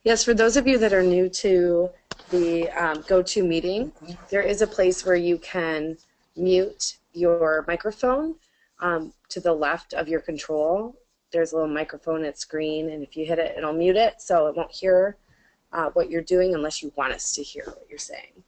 Yes, for those of you that are new to the GoToMeeting, there is a place where you can mute your microphone to the left of your control. There's a little microphone, it's green, and if you hit it, it'll mute it, so it won't hear what you're doing unless you want us to hear what you're saying.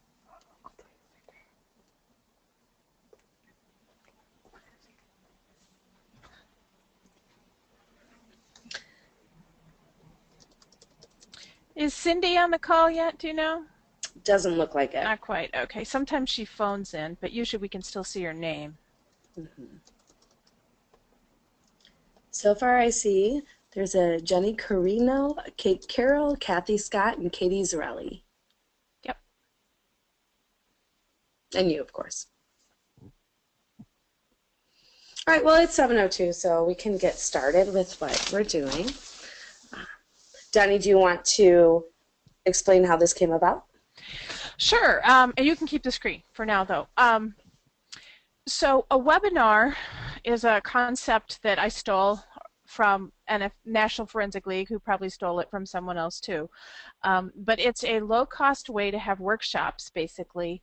Is Cindy on the call yet, do you know? Doesn't look like it. Not quite. Okay. Sometimes she phones in, but usually we can still see her name. So far I see there's a Jenny Carino, Kate Carroll, Kathy Scott, and Katie Zarelli. Yep. And you, of course. All right, well, it's 7:02, so we can get started with what we're doing. Dani, do you want to explain how this came about? Sure, and you can keep the screen for now, though. So a webinar is a concept that I stole from a National Forensic League, who probably stole it from someone else too. But it's a low-cost way to have workshops, basically,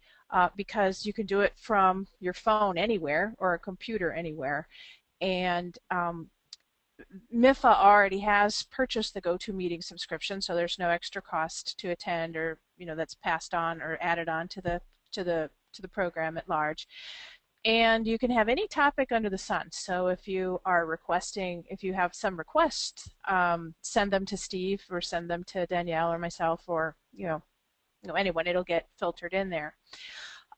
because you can do it from your phone anywhere or a computer anywhere. And MIFA already has purchased the GoToMeeting subscription, so there's no extra cost to attend, or that's passed on or added on to the program at large. And you can have any topic under the sun. So if you are requesting, if you have some requests, send them to Steve or send them to Danielle or myself, or anyone. It'll get filtered in there.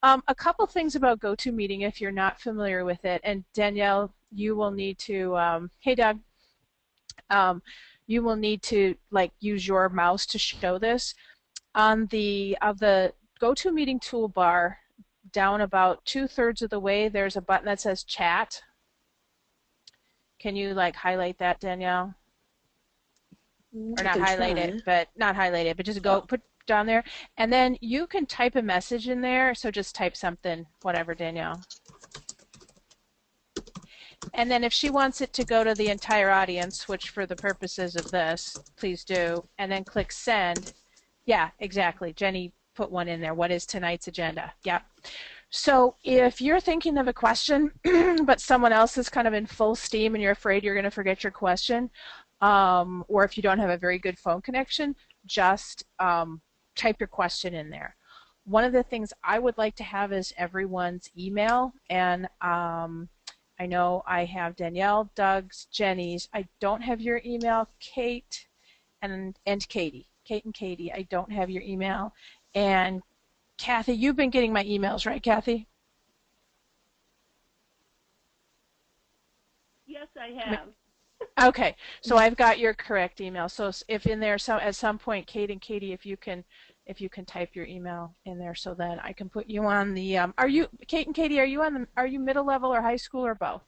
A couple things about GoToMeeting if you're not familiar with it, and Danielle, you will need to, hey Doug, you will need to use your mouse to show this. On the GoToMeeting toolbar, down about 2/3 of the way, there's a button that says Chat. Can you highlight that, Danielle? Or not highlight it, but just go put down there, and then you can type a message in there. So just type something, whatever, Danielle. And then if she wants it to go to the entire audience, which for the purposes of this, please do, and then click send. Yeah, exactly. Jenny put one in there. What is tonight's agenda? Yeah. So if you're thinking of a question, but someone else is kind of in full steam and you're afraid you're going to forget your question, or if you don't have a very good phone connection, just type your question in there. One of the things I would like to have is everyone's email, and I know I have Danielle, Doug's, Jenny's. I don't have your email, Kate, and Katie. Kate and Katie, I don't have your email. And Kathy, you've been getting my emails, right, Kathy? Yes, I have. Okay, so I've got your correct email. So if in there, at some point, Kate and Katie, if you can type your email in there, so then I can put you on the. Are you, Kate and Katie? Are you middle level or high school or both?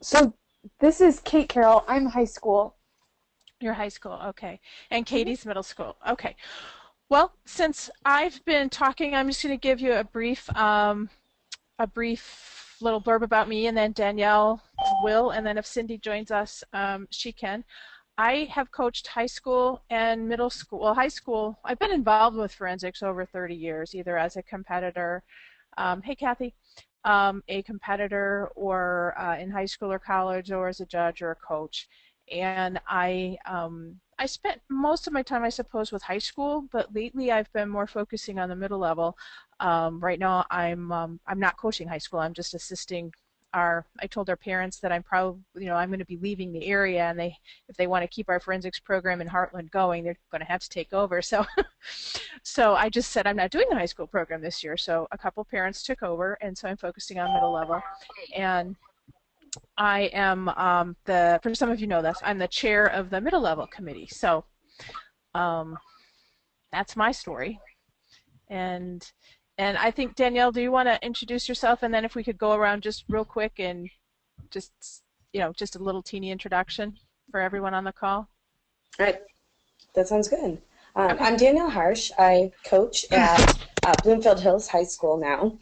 So this is Kate Carroll. I'm high school. You're high school, okay. And Katie's middle school, okay. Well, since I've been talking, I'm just going to give you a brief little blurb about me, and then Danielle will, and then if Cindy joins us, she can. I have coached high school and middle school. Well, high school, I've been involved with forensics over 30 years, either as a competitor, hey Kathy, a competitor, or in high school or college, or as a judge or a coach. And I spent most of my time, I suppose, with high school, but lately I've been more focusing on the middle level. Right now I'm not coaching high school. I'm just assisting I told our parents that I'm probably, I'm going to be leaving the area, and if they want to keep our forensics program in Heartland going, they're going to have to take over. So I just said I'm not doing the high school program this year. So a couple parents took over, and so I'm focusing on middle level. And I am for some of you know this, I'm the chair of the middle level committee. So that's my story. And I think, Danielle, do you want to introduce yourself, and then if we could go around just real quick and just a little teeny introduction for everyone on the call? All right, that sounds good. Okay. I'm Danielle Harsh. I coach at Bloomfield Hills High School now,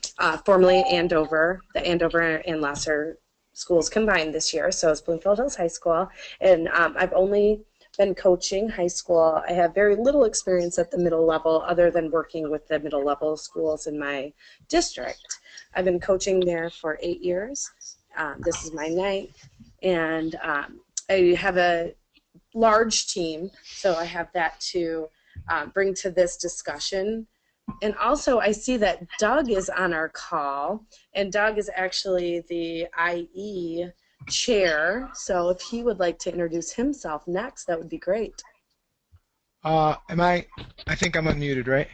formerly Andover, the Andover and Lasser schools combined this year, so it's Bloomfield Hills High School, and I've only been coaching high school. I have very little experience at the middle level other than working with the middle level schools in my district. I've been coaching there for 8 years. This is my ninth, and I have a large team, so I have that to bring to this discussion. And also I see that Doug is on our call, and Doug is actually the IE chair, so if he would like to introduce himself next, that would be great. I think I'm unmuted, right?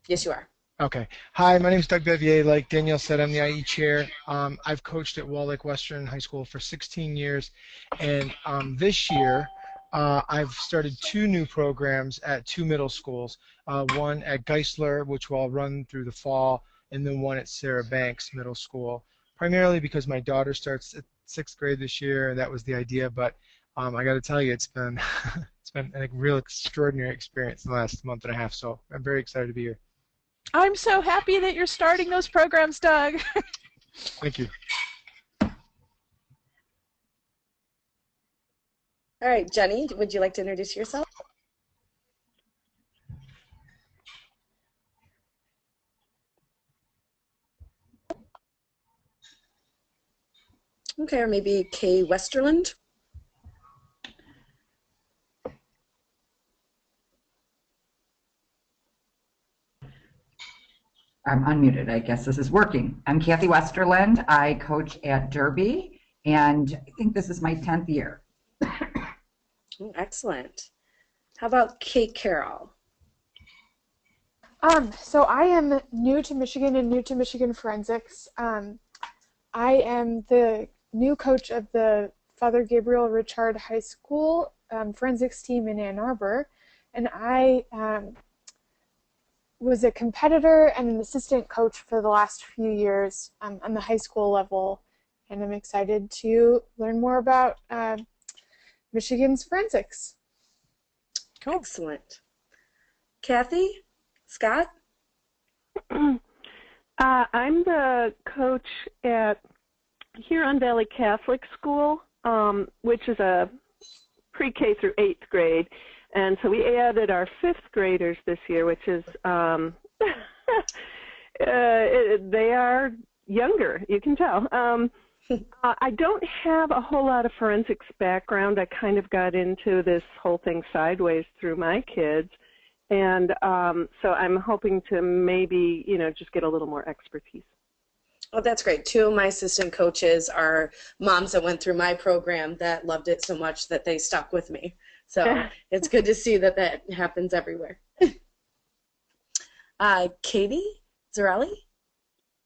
Yes, you are. Okay. Hi, my name is Doug Bevier. Like Danielle said, I'm the IE chair. I've coached at Wall Lake Western High School for 16 years, and this year I've started 2 new programs at 2 middle schools, one at Geisler, which will run through the fall, and then one at Sarah Banks Middle School, primarily because my daughter starts at 6th grade this year, and that was the idea, but I got to tell you, it's been it's been a real extraordinary experience in the last month and a half, so I'm very excited to be here. I'm so happy that you're starting those programs, Doug. Thank you. All right, Jenny, would you like to introduce yourself? Okay, or maybe Kay Westerland. I'm unmuted. I guess this is working. I'm Kathy Westerland. I coach at Derby, and I think this is my 10th year. Oh, excellent. How about Kate Carroll? So I am new to Michigan and new to Michigan Forensics. I am the new coach of the Father Gabriel Richard High School forensics team in Ann Arbor, and I was a competitor and an assistant coach for the last few years on the high school level, and I'm excited to learn more about Michigan's forensics. Cool. Excellent. Kathy? Scott? I'm the coach at Huron Valley Catholic School, which is a pre-K through 8th grade. And so we added our 5th graders this year, which is, they are younger, you can tell. I don't have a whole lot of forensics background. I kind of got into this whole thing sideways through my kids. And so I'm hoping to maybe, just get a little more expertise. Oh, that's great. 2 of my assistant coaches are moms that went through my program that loved it so much that they stuck with me. So it's good to see that that happens everywhere. Katie Zarelli?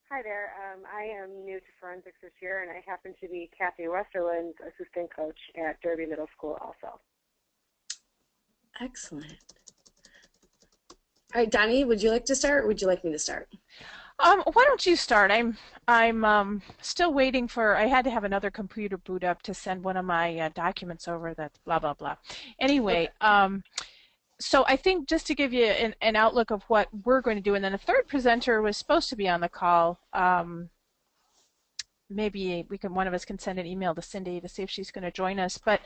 Hi there. I am new to forensics this year, and I happen to be Kathy Westerland's assistant coach at Derby Middle School also. Excellent. All right, Donnie, would you like to start, or would you like me to start? Why don't you start? I'm still waiting for. I had to have another computer boot up to send one of my documents over. That blah blah blah. Anyway, so I think just to give you an outlook of what we're going to do, and then a third presenter was supposed to be on the call. Maybe one of us can send an email to Cindy to see if she's going to join us. But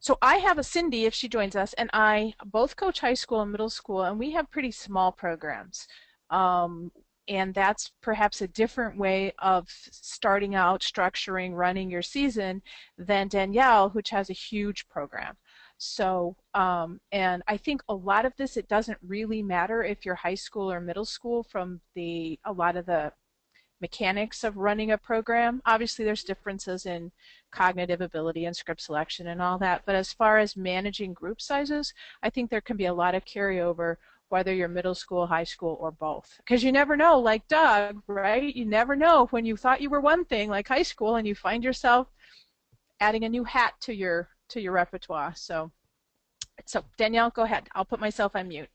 so I have a Cindy if she joins us, and I both coach high school and middle school, and we have pretty small programs. And that's perhaps a different way of starting out, structuring, running your season than Danielle, which has a huge program. So, and I think a lot of this, it doesn't really matter if you're high school or middle school from a lot of the mechanics of running a program. Obviously, there's differences in cognitive ability and script selection and all that, but as far as managing group sizes, I think there can be a lot of carryover whether you're middle school, high school, or both. Because you never know, like Doug, right? You never know when you thought you were one thing, like high school, and you find yourself adding a new hat to your repertoire. So Danielle, go ahead. I'll put myself on mute.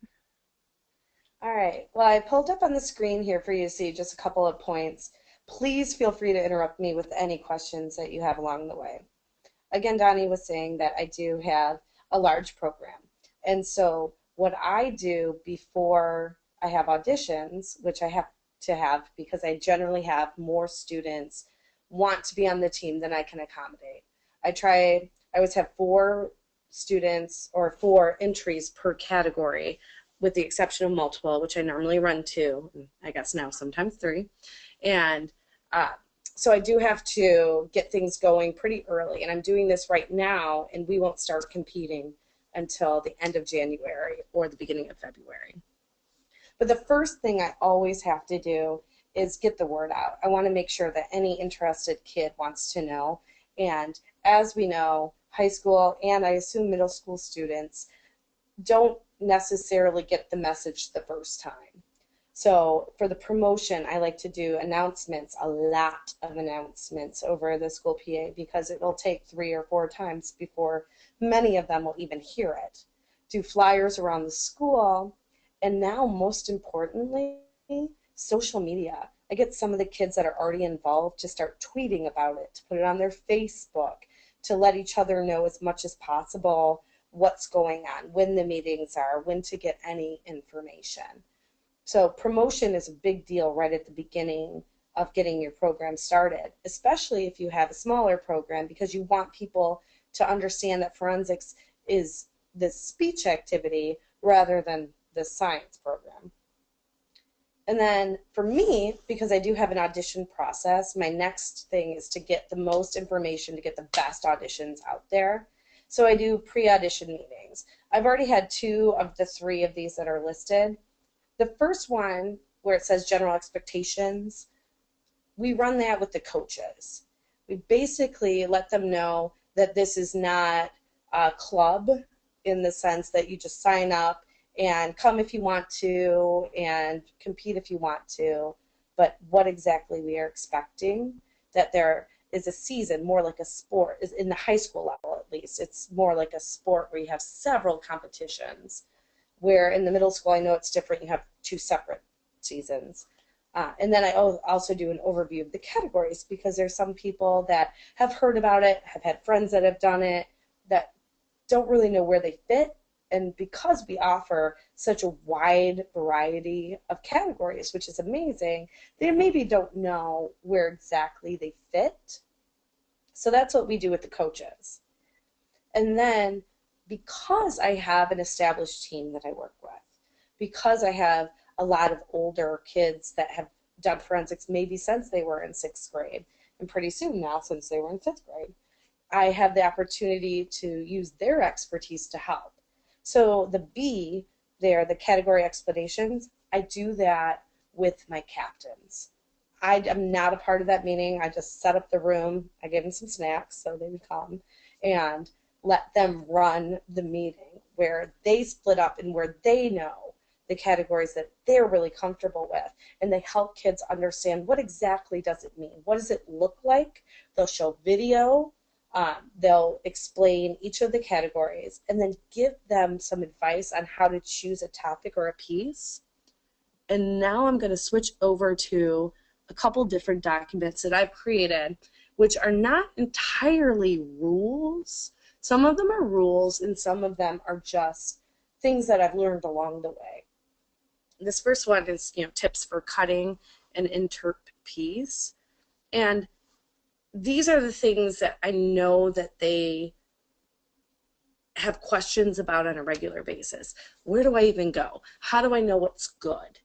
All right. Well, I pulled up on the screen here for you to see just a couple of points. Please feel free to interrupt me with any questions that you have along the way. Again, Donnie was saying that I do have a large program. And so what I do before I have auditions, which I have to have because I generally have more students want to be on the team, then I can accommodate. I always have 4 students or 4 entries per category, with the exception of multiple, which I normally run 2, I guess now sometimes 3. And so I do have to get things going pretty early, and I'm doing this right now, and we won't start competing until the end of January or the beginning of February. But the first thing I always have to do is get the word out. I want to make sure that any interested kid wants to know. And as we know, high school and I assume middle school students don't necessarily get the message the first time. So for the promotion, I like to do announcements, a lot of announcements over the school PA, because it will take 3 or 4 times before many of them will even hear it. Do flyers around the school, and now most importantly, social media. I get some of the kids that are already involved to start tweeting about it, to put it on their Facebook, to let each other know as much as possible what's going on, when the meetings are, when to get any information. So promotion is a big deal right at the beginning of getting your program started, especially if you have a smaller program, because you want people to understand that forensics is this speech activity rather than the science program. And then for me, because I do have an audition process, my next thing is to get the most information to get the best auditions out there. So I do pre-audition meetings. I've already had 2 of the 3 of these that are listed. The first one, where it says general expectations, we run that with the coaches. We basically let them know that this is not a club in the sense that you just sign up and come if you want to and compete if you want to, but what exactly we are expecting, that there is a season, more like a sport, is in the high school level at least. It's more like a sport where you have several competitions, where in the middle school, I know it's different, you have 2 separate seasons. And then I also do an overview of the categories, because there's some people that have heard about it, have had friends that have done it, that don't really know where they fit. And because we offer such a wide variety of categories, which is amazing, they maybe don't know where exactly they fit. So that's what we do with the coaches. And then because I have an established team that I work with, because I have a lot of older kids that have done forensics maybe since they were in 6th grade, and pretty soon now since they were in 5th grade, I have the opportunity to use their expertise to help. So the B there, the category explanations, I do that with my captains. I am not a part of that meeting. I just set up the room. I gave them some snacks so they would come, and let them run the meeting where they split up and where they know the categories that they're really comfortable with, and they help kids understand what exactly does it mean. What does it look like? They'll show video. They'll explain each of the categories and then give them some advice on how to choose a topic or a piece. And now I'm going to switch over to a couple different documents that I've created, which are not entirely rules. Some of them are rules and some of them are just things that I've learned along the way. This first one is, tips for cutting an interp piece. And these are the things that I know that they have questions about on a regular basis. Where do I even go? How do I know what's good?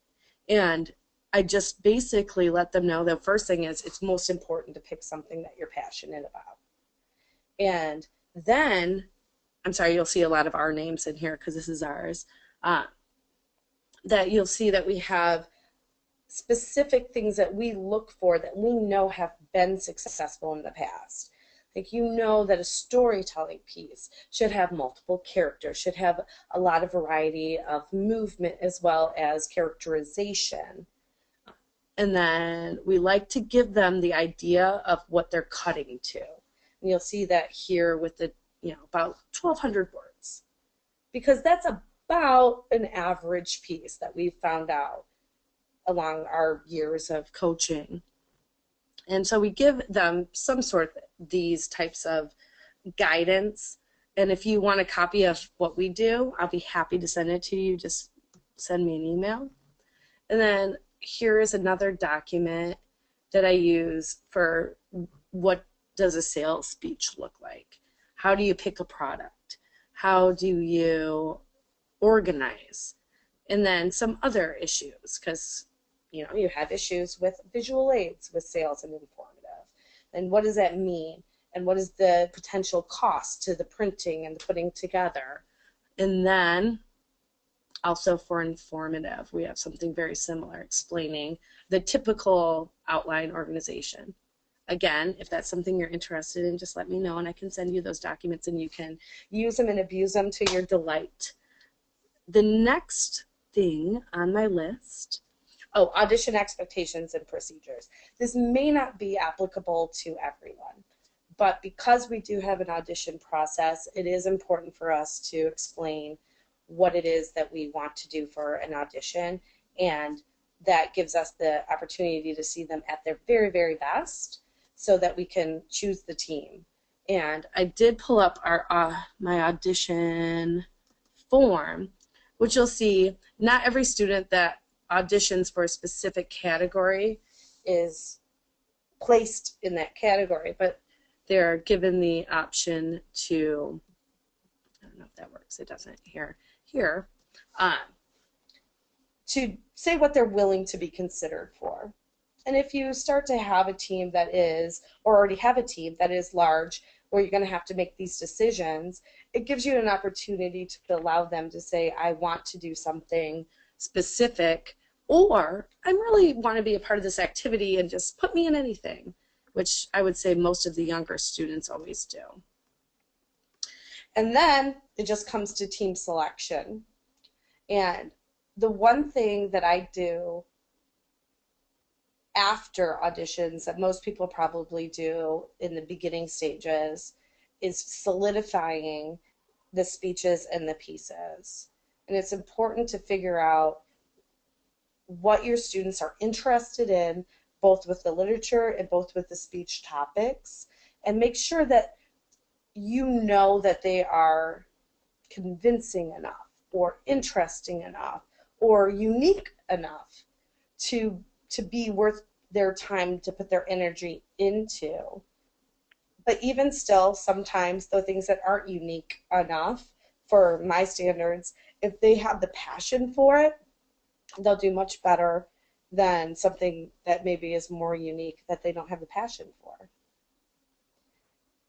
And I just basically let them know the first thing is it's most important to pick something that you're passionate about. And then, I'm sorry, you'll see a lot of our names in here because this is ours, that you'll see that we have specific things that we look for that we know have been successful in the past. Like, that a storytelling piece should have multiple characters, should have a lot of variety of movement as well as characterization. And then we like to give them the idea of what they're cutting to. And you'll see that here with the, about 1,200 words, because that's about an average piece that we've found out along our years of coaching. And so we give them some sort of these types of guidance. And if you want a copy of what we do, I'll be happy to send it to you. Just send me an email. And then here is another document that I use for what does a sales speech look like? How do you pick a product? How do you organize? And then some other issues, because you have issues with visual aids with sales and informative. And what does that mean? And what is the potential cost to the printing and the putting together? And then also for informative, we have something very similar explaining the typical outline organization. Again, if that's something you're interested in, just let me know and I can send you those documents and you can use them and abuse them to your delight. The next thing on my list, audition expectations and procedures. This may not be applicable to everyone, but because we do have an audition process, it is important for us to explain what it is that we want to do for an audition, and that gives us the opportunity to see them at their very, very best so that we can choose the team. And I did pull up my audition form, which you'll see not every student that auditions for a specific category is placed in that category, but they're given the option to, I don't know if that works, it doesn't here, to say what they're willing to be considered for. And if you start to have a team that is, or already have a team that is large, where you're going to have to make these decisions, it gives you an opportunity to allow them to say, I want to do something specific, or I really want to be a part of this activity and just put me in anything, which I would say most of the younger students always do. And then it just comes to team selection. And the one thing that I do after auditions that most people probably do in the beginning stages is solidifying the speeches and the pieces. And it's important to figure out what your students are interested in, both with the literature and both with the speech topics, and make sure that you know that they are convincing enough or interesting enough or unique enough to be worth their time to put their energy into. But even still, sometimes the things that aren't unique enough for my standards, if they have the passion for it, they'll do much better than something that maybe is more unique that they don't have the passion for.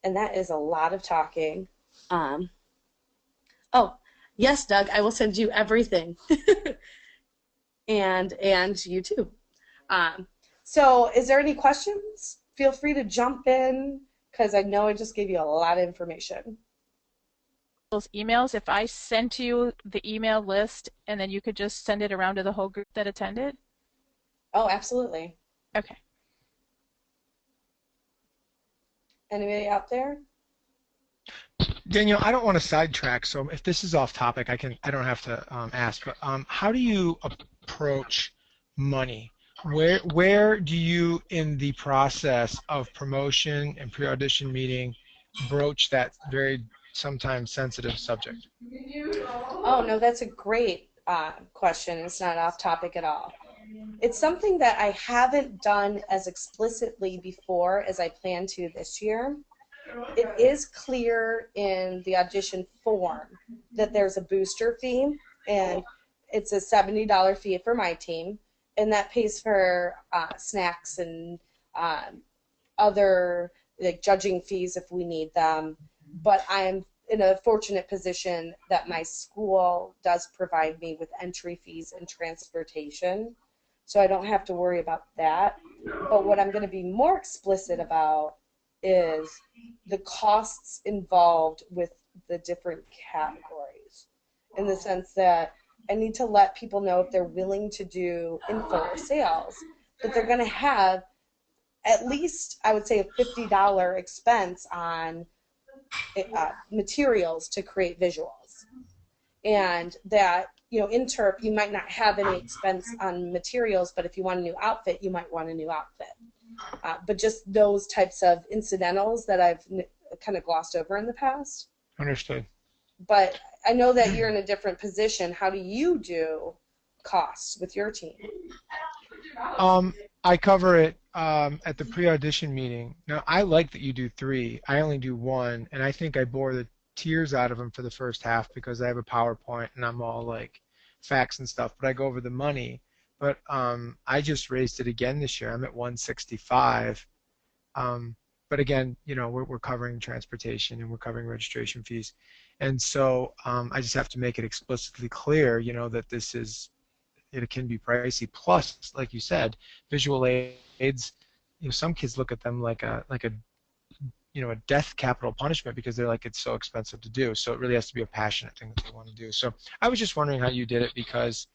And that is a lot of talking. Oh, yes, Doug, I will send you everything. and you too. So is there any questions? Feel free to jump in, because I know I just gave you a lot of information. Those emails, if I sent you the email list and then you could just send it around to the whole group that attended? Oh, absolutely. Okay. Anybody out there? Danielle, I don't want to sidetrack, so if this is off topic, I don't have to ask. But how do you approach money? Where do you, in the process of promotion and pre-audition meeting, broach that very sometimes sensitive subject? Oh, no, that's a great question. It's not off topic at all. It's something that I haven't done as explicitly before as I plan to this year. It is clear in the audition form that there's a booster fee, and it's a $70 fee for my team, and that pays for snacks and other judging fees if we need them. But I'm in a fortunate position that my school does provide me with entry fees and transportation, so I don't have to worry about that. But what I'm going to be more explicit about is the costs involved with the different categories, in the sense that I need to let people know if they're willing to do info or sales, that they're going to have at least, I would say, a $50 expense on materials to create visuals. And that, in TERP, you might not have any expense on materials, but if you want a new outfit, you might want a new outfit. But just those types of incidentals that I've kind of glossed over in the past. Understood. But I know that you're in a different position. How do you do costs with your team? I cover it at the pre-audition meeting. Now, I like that you do 3. I only do 1, and I think I bore the tears out of them for the first half because I have a PowerPoint and I'm all like facts and stuff, but I go over the money. But I just raised it again this year. I'm at 165. But again, we're covering transportation and we're covering registration fees. And so I just have to make it explicitly clear, that it can be pricey. Plus, like you said, visual aids, some kids look at them like a death capital punishment because they're like, it's so expensive to do. So it really has to be a passionate thing that they want to do. So I was just wondering how you did it because,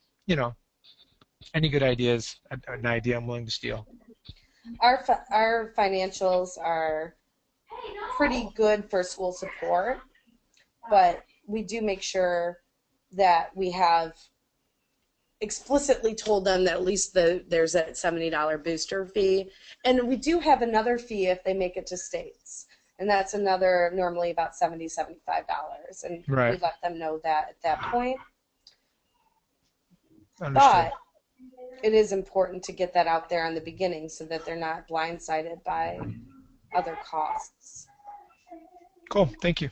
any good ideas, an idea I'm willing to steal. Our financials are pretty good for school support, but we do make sure that we have explicitly told them that at least there's a $70 booster fee, and we do have another fee if they make it to states, and that's another normally about $75, and Right. we let them know that at that point. Understood. But it is important to get that out there in the beginning so that they're not blindsided by other costs. Cool. Thank you.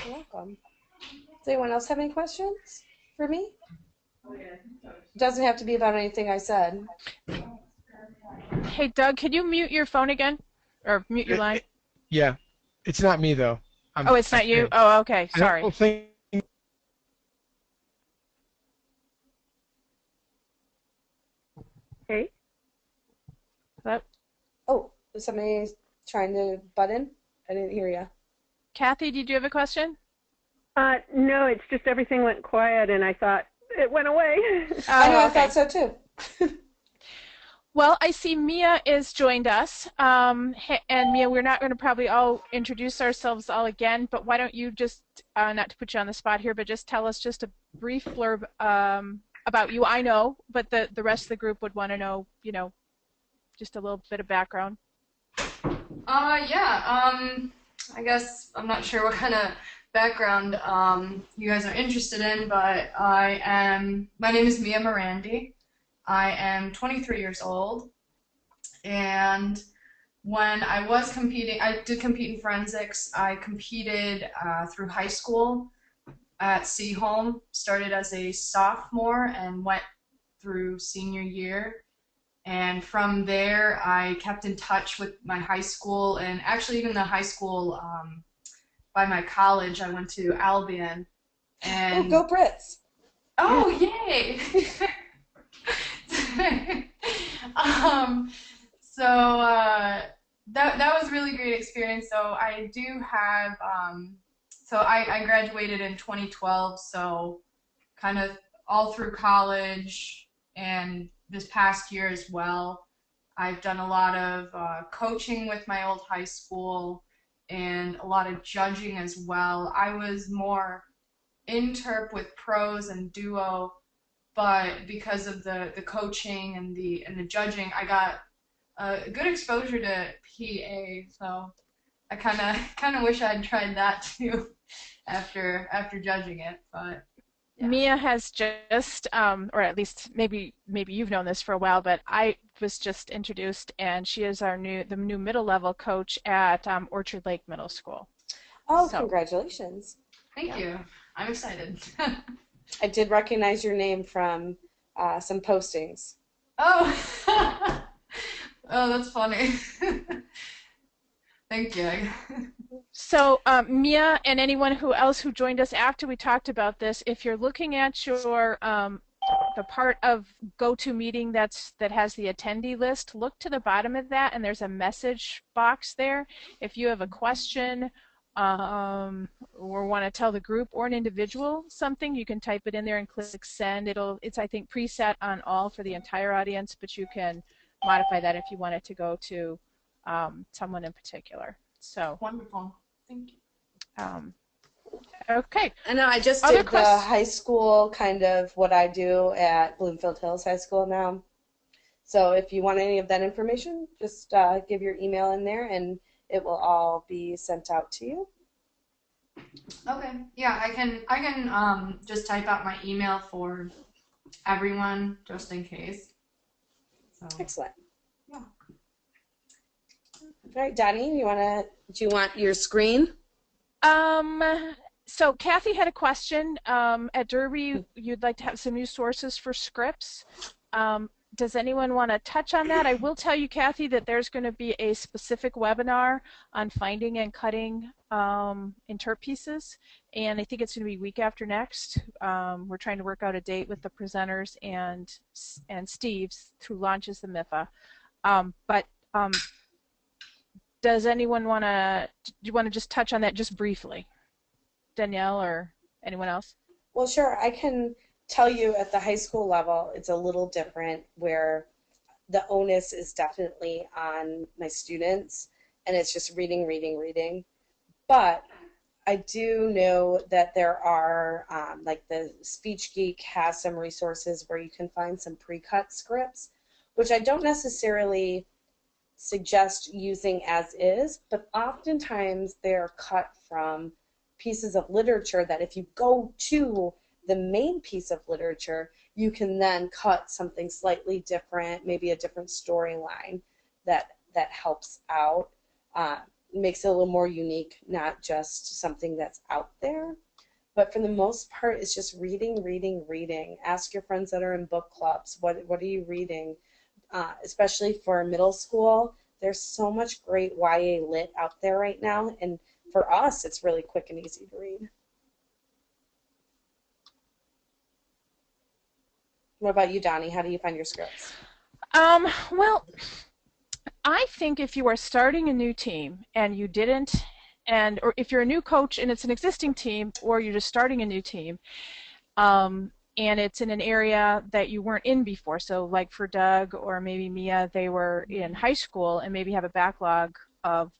You're welcome. Does anyone else have any questions for me? It doesn't have to be about anything I said. Hey, Doug, can you mute your phone again? Or mute your line? Yeah. It's not me, though. Oh, it's not you? Oh, okay. Sorry. I don't think Hey? Hello? Oh, is somebody trying to butt in? I didn't hear you. Kathy, did you have a question? No, it's just everything went quiet, and I thought it went away. I know, Oh, I okay. thought so too. Well, I see Mia is joined us. And Mia, we're not going to probably all introduce ourselves all again, but why don't you just, not to put you on the spot here, but just tell us just a brief blurb about you. I know, but the rest of the group would want to know, just a little bit of background. I guess I'm not sure what kind of background you guys are interested in, but my name is Mia Morandi. I am 23 years old, and when I was competing, I did compete in forensics. I competed through high school at Seaholm, started as a sophomore and went through senior year. And from there, I kept in touch with my high school, and actually even the high school by my college. I went to Albion. And Oh, go Brits! Oh, yay! That was a really great experience. So I do have I graduated in 2012. So kind of all through college and this past year as well, I've done a lot of coaching with my old high school and a lot of judging as well. I was more interp with pros and duo, but because of the coaching and the judging, I got a good exposure to PA. So I kind of wish I'd tried that too after judging it, but. Yeah. Mia has just, or at least maybe you've known this for a while, but I was just introduced, and she is the new middle level coach at Orchard Lake Middle School. Oh, so. Congratulations! Thank you. I'm excited. I did recognize your name from some postings. Oh, oh, that's funny. Thank you. So Mia and anyone else who joined us after we talked about this, if you're looking at your the part of GoToMeeting that has the attendee list, look to the bottom of that, and there's a message box there. If you have a question or want to tell the group or an individual something, you can type it in there and click send. It's I think preset on all for the entire audience, but you can modify that if you want it to go to someone in particular. So wonderful. Thank you. Okay. I know I just did the high school kind of what I do at Bloomfield Hills High School now. So if you want any of that information, just give your email in there and it will all be sent out to you. Okay. Yeah, I can just type out my email for everyone just in case. So. Excellent. All right, Donnie, do you want your screen? So Kathy had a question. At Derby, you'd like to have some new sources for scripts. Does anyone want to touch on that? I will tell you, Kathy, that there's going to be a specific webinar on finding and cutting interp pieces, and I think it's going to be week after next. We're trying to work out a date with the presenters and Steve's, who launches the MIFA. Does anyone want to? Do you want to just touch on that just briefly, Danielle or anyone else? Well, sure. I can tell you at the high school level, it's a little different where the onus is definitely on my students, and it's just reading, reading, reading. But I do know that there are, like the Speech Geek has some resources where you can find some pre-cut scripts, which I don't necessarily suggest using as is, but oftentimes they're cut from pieces of literature that if you go to the main piece of literature, you can then cut something slightly different, maybe a different storyline that helps out, makes it a little more unique, not just something that's out there. But for the most part, it's just reading, reading, reading. Ask your friends that are in book clubs, what are you reading? Especially for middle school, there's so much great YA lit out there right now, and for us, it's really quick and easy to read. What about you, Donnie? How do you find your scripts? Well, I think if you are starting a new team and you didn't, or if you're a new coach and it's an existing team, or you're just starting a new team, and it's in an area that you weren't in before, so like for Doug or maybe Mia, they were in high school and maybe have a backlog of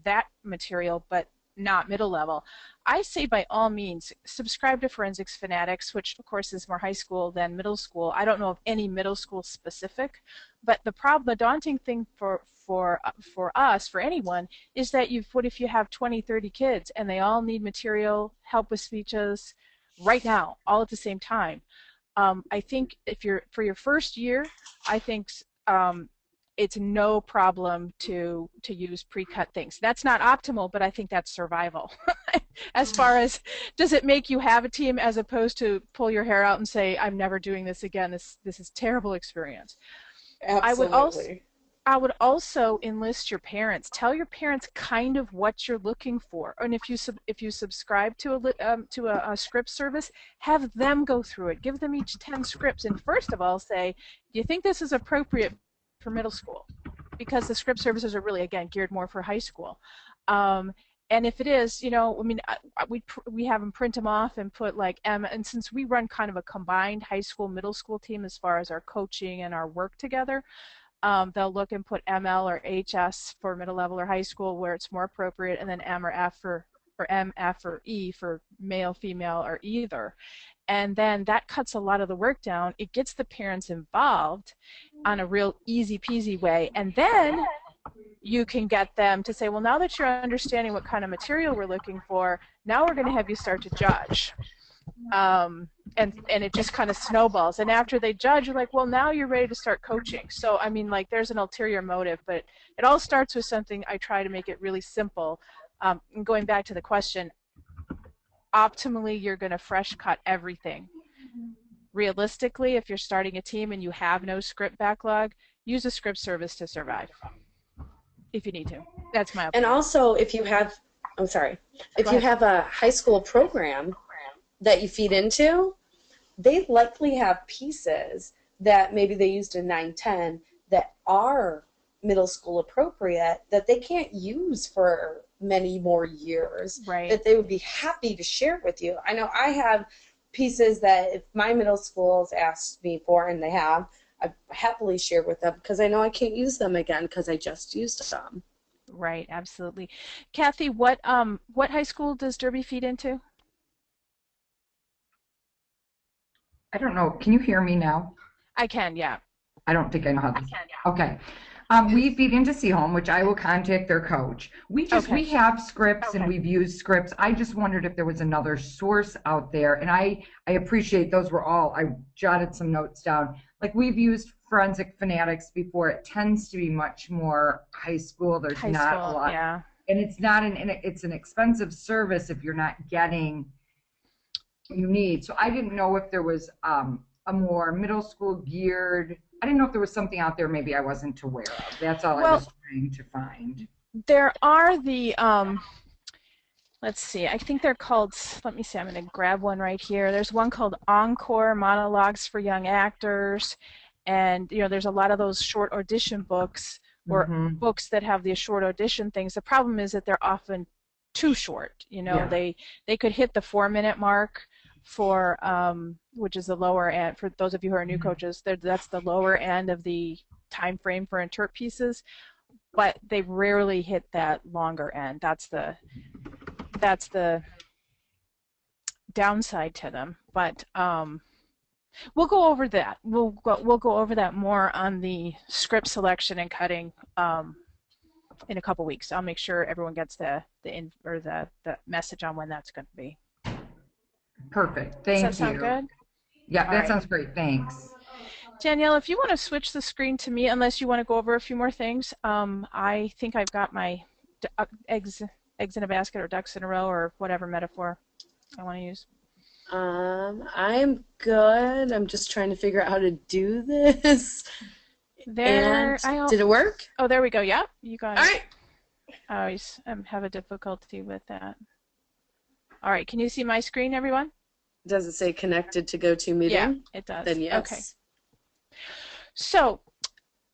that material, but not middle level. I say by all means subscribe to Forensics Fanatics, which of course is more high school than middle school. I don't know of any middle school specific, but the daunting thing for us, for anyone, is that what if you have 20, 30 kids and they all need material, help with speeches right now, all at the same time. I think for your first year, I think it's no problem to use pre-cut things. That's not optimal, but I think that's survival. As far as, does it make you have a team as opposed to pull your hair out and say, I'm never doing this again, this is terrible experience. Absolutely. I would also enlist your parents. Tell your parents kind of what you're looking for, and if you subscribe to a script service, have them go through it. Give them each 10 scripts, and first of all, say, do you think this is appropriate for middle school? Because the script services are really, again, geared more for high school. And if it is, I mean, we have them print them off and put like and since we run kind of a combined high school, middle school team as far as our coaching and our work together, they'll look and put ML or HS for middle level or high school where it's more appropriate, and then M or F or M, F, or E for male, female, or either. And then that cuts a lot of the work down. It gets the parents involved on a real easy peasy way, and then you can get them to say, well, now that you're understanding what kind of material we're looking for, now we're going to have you start to judge. And it just kind of snowballs. And after they judge, you're like, well, now you're ready to start coaching. So, I mean, like, there's an ulterior motive, but it all starts with something. I try to make it really simple. And going back to the question, optimally, you're going to fresh cut everything. Realistically, if you're starting a team and you have no script backlog, use a script service to survive. If you need to. That's my opinion. And also, if you have, if you have a high school program that you feed into, they likely have pieces that maybe they used in 9-10 that are middle school appropriate that they can't use for many more years, right, that they would be happy to share with you. I know I have pieces that if my middle schools asked me for, and they have, I happily share with them because I know I can't use them again because I just used them. Right, absolutely. Kathy, what high school does Derby feed into? I don't know. Can you hear me now? I can, yeah. I don't think I know how this. Okay. We feed into Seaholm, which I will contact their coach. We have scripts and we've used scripts. I just wondered if there was another source out there, and I appreciate those were all. I jotted some notes down. Like we've used forensic fanatics before. It tends to be much more high school. There's not a lot. Yeah. And it's not it's an expensive service if you're not getting what you need. So I didn't know if there was a more middle school geared. I didn't know if there was something out there maybe I wasn't aware of. That's all I was trying to find. There are the let's see, I think they're called, let me see, I'm going to grab one right here. There's one called Encore Monologues for Young Actors, and there's a lot of those short audition books or books that have the short audition things. The problem is that they're often too short. They could hit the 4-minute mark for which is the lower end. For those of you who are new coaches, that's the lower end of the time frame for interp pieces, but they rarely hit that longer end. That's the downside to them. But we'll go over that. We'll go over that more on the script selection and cutting in a couple weeks. I'll make sure everyone gets the message on when that's going to be. Perfect. Thank you. Does that sound good? Yeah, that sounds great. Thanks. Danielle, if you want to switch the screen to me, unless you want to go over a few more things, I think I've got my eggs in a basket or ducks in a row or whatever metaphor I want to use. I'm good. I'm just trying to figure out how to do this. Did it work? Oh, there we go. Yep, you got it. All right. I always have a difficulty with that. All right, can you see my screen, everyone? Does it say connected to GoToMeeting? Yeah, it does. Then yes. Okay. So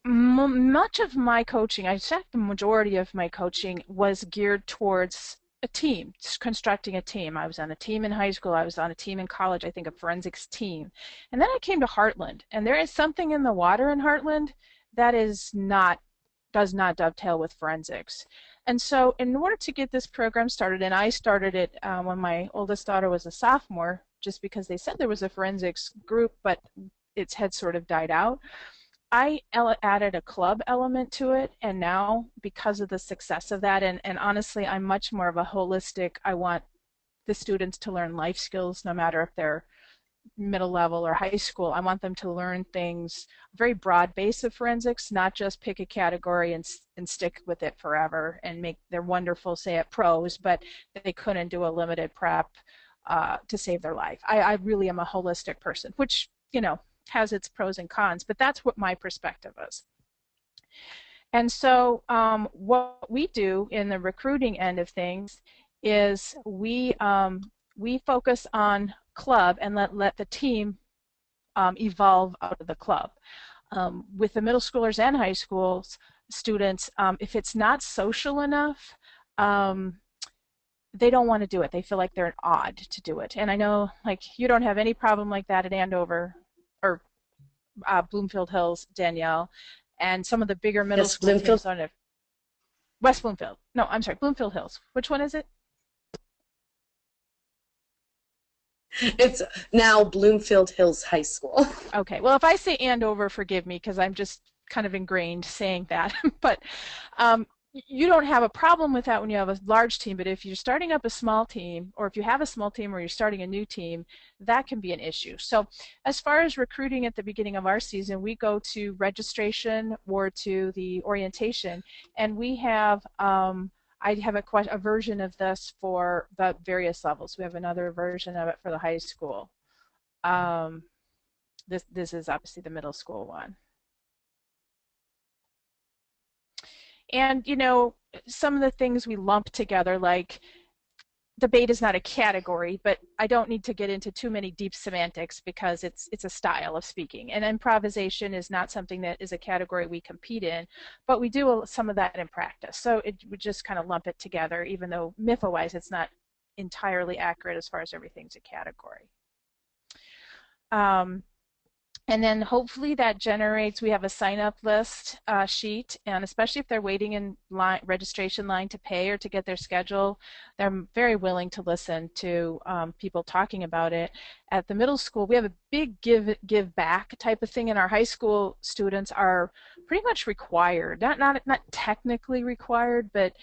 much of my coaching, I said the majority of my coaching was geared towards a team, constructing a team. I was on a team in high school. I was on a team in college, I think a forensics team. And then I came to Heartland, and there is something in the water in Heartland that does not dovetail with forensics. And so in order to get this program started, and I started it when my oldest daughter was a sophomore, just because they said there was a forensics group, but its had sort of died out. I added a club element to it, and now because of the success of that, and honestly, I'm much more of a holistic, I want the students to learn life skills no matter if they're middle level or high school. I want them to learn things, very broad base of forensics, not just pick a category and stick with it forever and make their wonderful, say, at pros, but they couldn't do a limited prep to save their life. I really am a holistic person, which, has its pros and cons, but that's what my perspective is. And so what we do in the recruiting end of things is we focus on club and let the team evolve out of the club. With the middle schoolers and high school students, if it's not social enough, they don't want to do it. They feel like they're odd to do it. And I know, like, you don't have any problem like that at Andover or Bloomfield Hills, Danielle, and some of the bigger middle school teams on it. West Bloomfield. No, I'm sorry, Bloomfield Hills. Which one is it? It's now Bloomfield Hills High School. Okay. Well, if I say Andover, forgive me, because I'm just kind of ingrained saying that. But you don't have a problem with that when you have a large team, but if you're starting up a small team, or if you have a small team or you're starting a new team, that can be an issue. So as far as recruiting at the beginning of our season, we go to registration or to the orientation, and we have I have a version of this for the various levels. We have another version of it for the high school. This is obviously the middle school one. And, some of the things we lump together, like debate is not a category, but I don't need to get into too many deep semantics because it's a style of speaking. And improvisation is not something that is a category we compete in, but we do some of that in practice. So we just kind of lump it together, even though MIFA-wise it's not entirely accurate as far as everything's a category. And then hopefully that generates, we have a sign-up list sheet, and especially if they're waiting in registration line to pay or to get their schedule, they're very willing to listen to people talking about it. At the middle school, we have a big give back type of thing, and our high school students are pretty much required, not technically required, but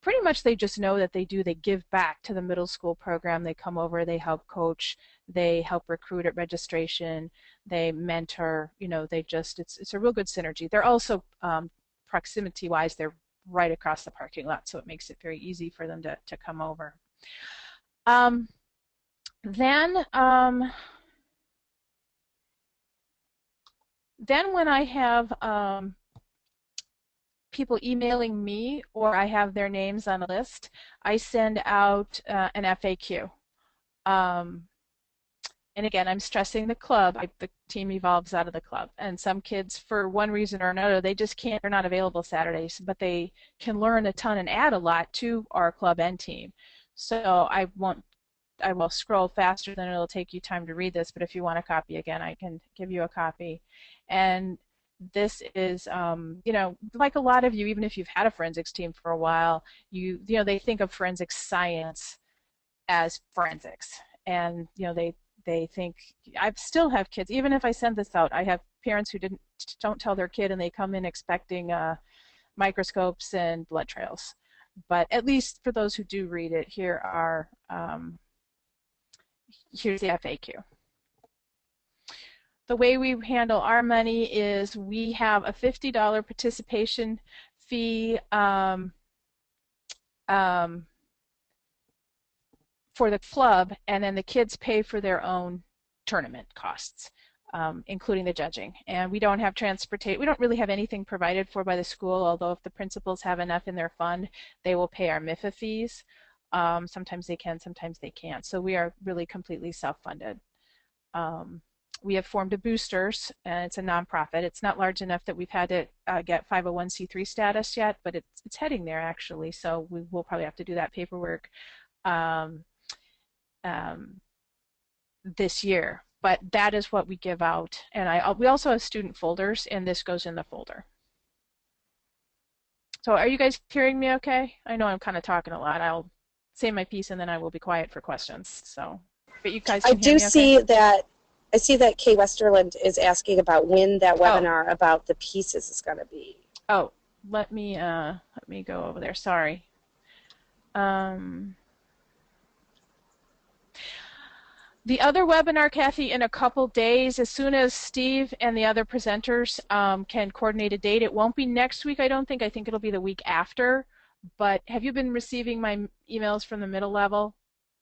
pretty much they just know that they give back to the middle school program. They come over, they help coach, They help recruit at registration. They mentor. They just it's a real good synergy. They're also proximity-wise, they're right across the parking lot, so it makes it very easy for them to come over. Then when I have people emailing me or I have their names on a list, I send out an FAQ. And again, I'm stressing the club. The team evolves out of the club. And some kids, for one reason or another, they just can't, they're not available Saturdays, but they can learn a ton and add a lot to our club and team. So I will scroll faster than it'll take you time to read this, but if you want a copy again, I can give you a copy. And this is, like a lot of you, even if you've had a forensics team for a while, they think of forensic science as forensics. And, they think, I still have kids, even if I send this out, I have parents who don't tell their kid and they come in expecting microscopes and blood trails. But at least for those who do read it, here's the FAQ. The way we handle our money is we have a $50 participation fee for the club, and then the kids pay for their own tournament costs, including the judging. And we don't have transportation. We don't really have anything provided for by the school, although if the principals have enough in their fund, they will pay our MIFA fees. Sometimes they can, sometimes they can't. So we are really completely self-funded. We have formed a boosters, and it's a nonprofit. It's not large enough that we've had to get 501c3 status yet, but it's heading there actually. So we will probably have to do that paperwork this year. But that is what we give out. And we also have student folders, and this goes in the folder. So are you guys hearing me okay? I know I'm kind of talking a lot. I'll say my piece and then I will be quiet for questions. So, but you guys can hear me okay? I see that Kay Westerland is asking about when that webinar about the pieces is going to be. Oh, let me go over there. Sorry. The other webinar, Kathy, in a couple days, as soon as Steve and the other presenters can coordinate a date. It won't be next week, I don't think. I think it'll be the week after. But have you been receiving my emails from the middle level?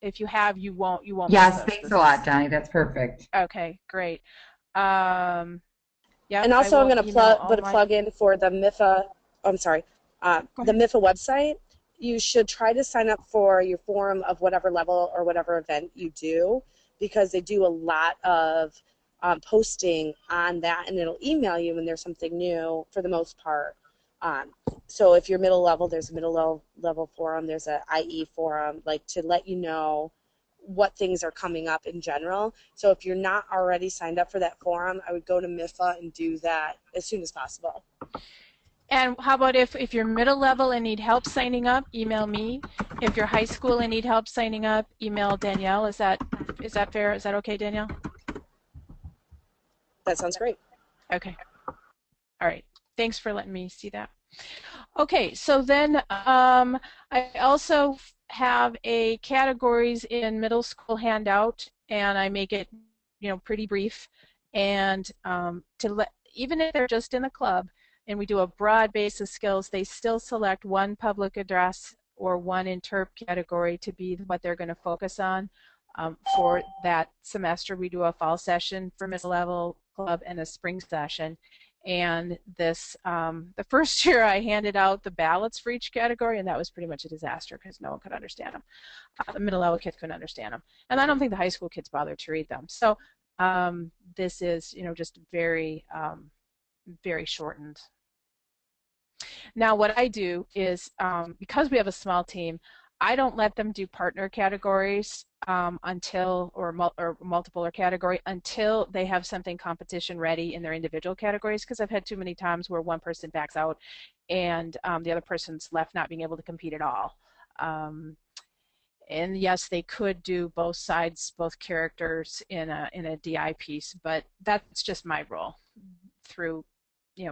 If you have, you won't. Yes, thanks a lot, Donnie. That's perfect. Okay, great. Yeah. And also, I'm going to plug in for the MIFA. I'm sorry, the MIFA website. You should try to sign up for your forum of whatever level or whatever event you do, because they do a lot of posting on that, and it'll email you when there's something new for the most part. So if you're middle level, there's a middle level forum, there's a IE forum, like to let you know what things are coming up in general. So if you're not already signed up for that forum, I would go to MIFA and do that as soon as possible. And how about if you're middle level and need help signing up, email me. If you're high school and need help signing up, email Danielle. Is that fair? Is that okay, Danielle? That sounds great. Okay. All right. Thanks for letting me see that. Okay, so then I also have a categories in middle school handout, and I make it, pretty brief. And even if they're just in the club, and we do a broad base of skills, they still select one public address or one interp category to be what they're going to focus on for that semester. We do a fall session for middle level club and a spring session. And this, the first year I handed out the ballots for each category, and that was pretty much a disaster because no one could understand them. The middle level kids couldn't understand them. And I don't think the high school kids bothered to read them. So this is, just very, very shortened. Now what I do is, because we have a small team, I don't let them do partner categories until, or multiple category, until they have something competition ready in their individual categories, because I've had too many times where one person backs out and the other person's left not being able to compete at all. And yes, they could do both sides, both characters in a DI piece, but that's just my role through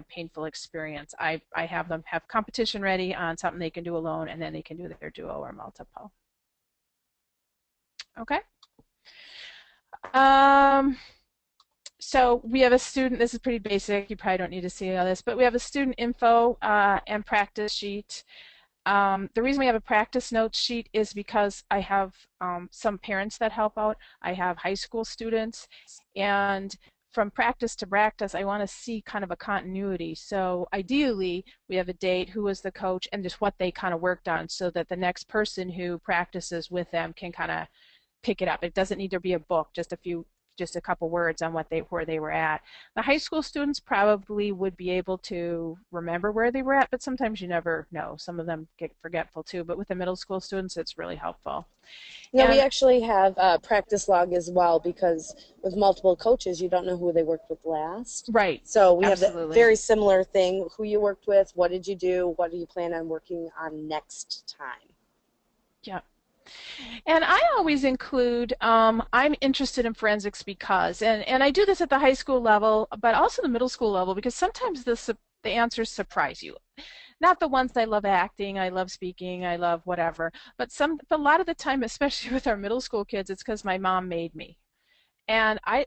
painful experience. I have them have competition ready on something they can do alone, and then they can do their duo or multiple. Okay. So we have a student, this is pretty basic, you probably don't need to see all this, but we have a student info and practice sheet. The reason we have a practice notes sheet is because I have some parents that help out. I have high school students, and from practice to practice, I want to see kind of a continuity. So ideally, we have a date, who was the coach, and just what they kind of worked on so that the next person who practices with them can kind of pick it up. It doesn't need to be a book, just a couple words on where they were at. The high school students probably would be able to remember where they were at, but sometimes you never know. Some of them get forgetful too, but with the middle school students, it's really helpful. No, we actually have a practice log as well, because with multiple coaches, you don't know who they worked with last. Right. So we have Absolutely. a very similar thing: who you worked with, what did you do, what do you plan on working on next time. Yeah. And I always include, I'm interested in forensics because, and I do this at the high school level, but also the middle school level, because sometimes the answers surprise you. Not the ones I love acting, I love speaking, I love whatever, but a lot of the time, especially with our middle school kids, it's because my mom made me. And I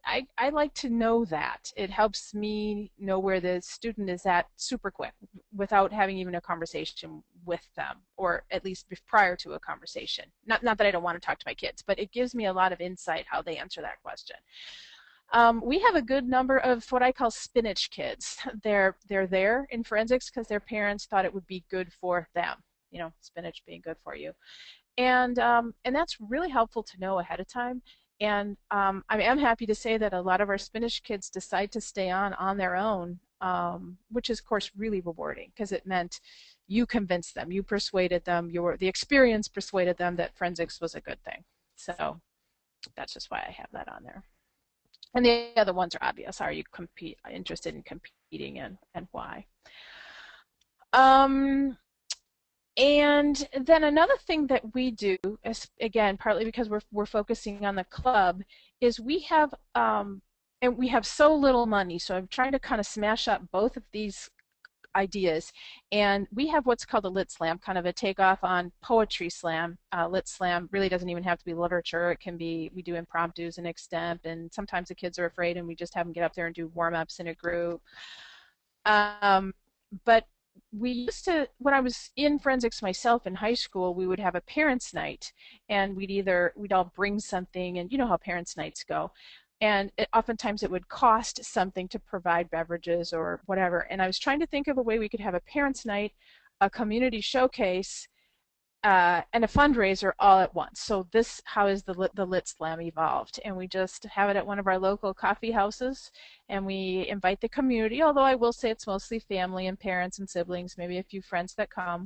like to know that. It helps me know where the student is at super quick without having even a conversation with them, or at least prior to a conversation. Not that I don't want to talk to my kids, but it gives me a lot of insight how they answer that question. We have a good number of what I call spinach kids. They're there in forensics because their parents thought it would be good for them. You know, spinach being good for you. And that's really helpful to know ahead of time. And I am happy to say that a lot of our spinach kids decide to stay on their own, which is, of course, really rewarding because it meant you convinced them, you persuaded them, the experience persuaded them that forensics was a good thing. So that's just why I have that on there. And the other ones are obvious. Are you interested in competing, and why? And then another thing that we do, again, partly because we're focusing on the club, is we have and we have so little money, so I'm trying to kind of smash up both of these ideas. And we have what's called a lit slam, kind of a takeoff on poetry slam. Lit slam really doesn't even have to be literature. It can be, we do impromptus and extemp, and sometimes the kids are afraid and we just have them get up there and do warm-ups in a group. But we used to, when I was in forensics myself in high school, we would have a parents' night, and we'd all bring something, and you know how parents' nights go. And oftentimes it would cost something to provide beverages or whatever. And I was trying to think of a way we could have a parents' night, a community showcase, and a fundraiser all at once. So how is the Lit Slam evolved? And we just have it at one of our local coffee houses, and we invite the community, although I will say it's mostly family and parents and siblings, maybe a few friends that come.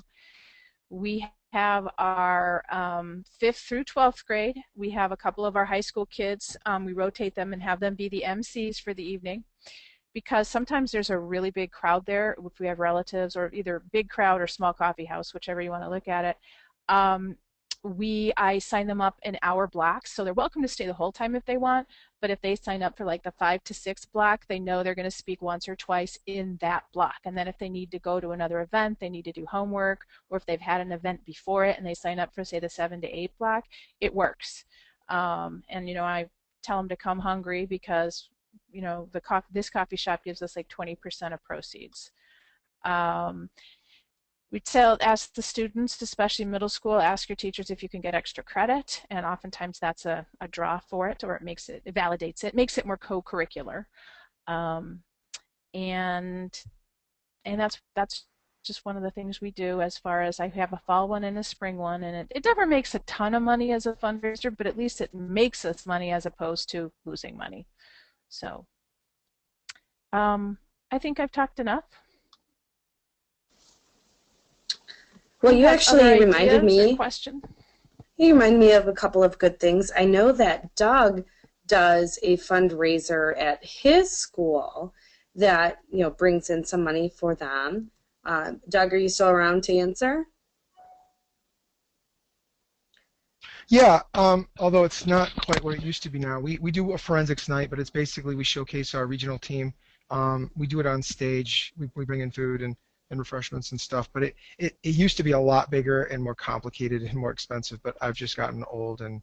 We have our 5th through 12th grade. We have a couple of our high school kids. We rotate them and have them be the MCs for the evening, because sometimes there's a really big crowd there if we have relatives, or either big crowd or small coffee house, whichever you want to look at it. I sign them up in hour blocks, so they're welcome to stay the whole time if they want, but if they sign up for like the 5 to 6 block, they know they're going to speak once or twice in that block. And then if they need to go to another event, they need to do homework, or if they've had an event before it and they sign up for, say, the 7 to 8 block, it works. And you know, I tell them to come hungry, because you know, this coffee shop gives us like 20% of proceeds. We'd ask the students, especially middle school, ask your teachers if you can get extra credit, and oftentimes that's a draw for it, or it validates it, makes it more co-curricular, and that's just one of the things we do. As far as, I have a fall one and a spring one, and it never makes a ton of money as a fundraiser, but at least it makes us money as opposed to losing money. So I think I've talked enough. Well, you actually reminded me. Question? You remind me of a couple of good things. I know that Doug does a fundraiser at his school that, you know, brings in some money for them. Doug, are you still around to answer? Yeah, although it's not quite what it used to be now. We do a forensics night, but it's basically we showcase our regional team. We do it on stage. We bring in food and refreshments and stuff, but it used to be a lot bigger and more complicated and more expensive, but I've just gotten old and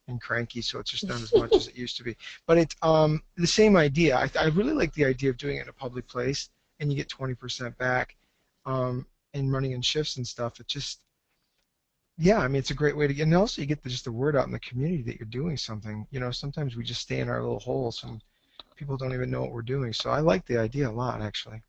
and cranky, so it's just not as much as it used to be. But it's the same idea. I really like the idea of doing it in a public place, and you get 20% back, and running in shifts and stuff. It just, yeah, I mean, it's a great way to get, and also you get just the word out in the community that you're doing something. You know, sometimes we just stay in our little holes and people don't even know what we're doing. So I like the idea a lot, actually.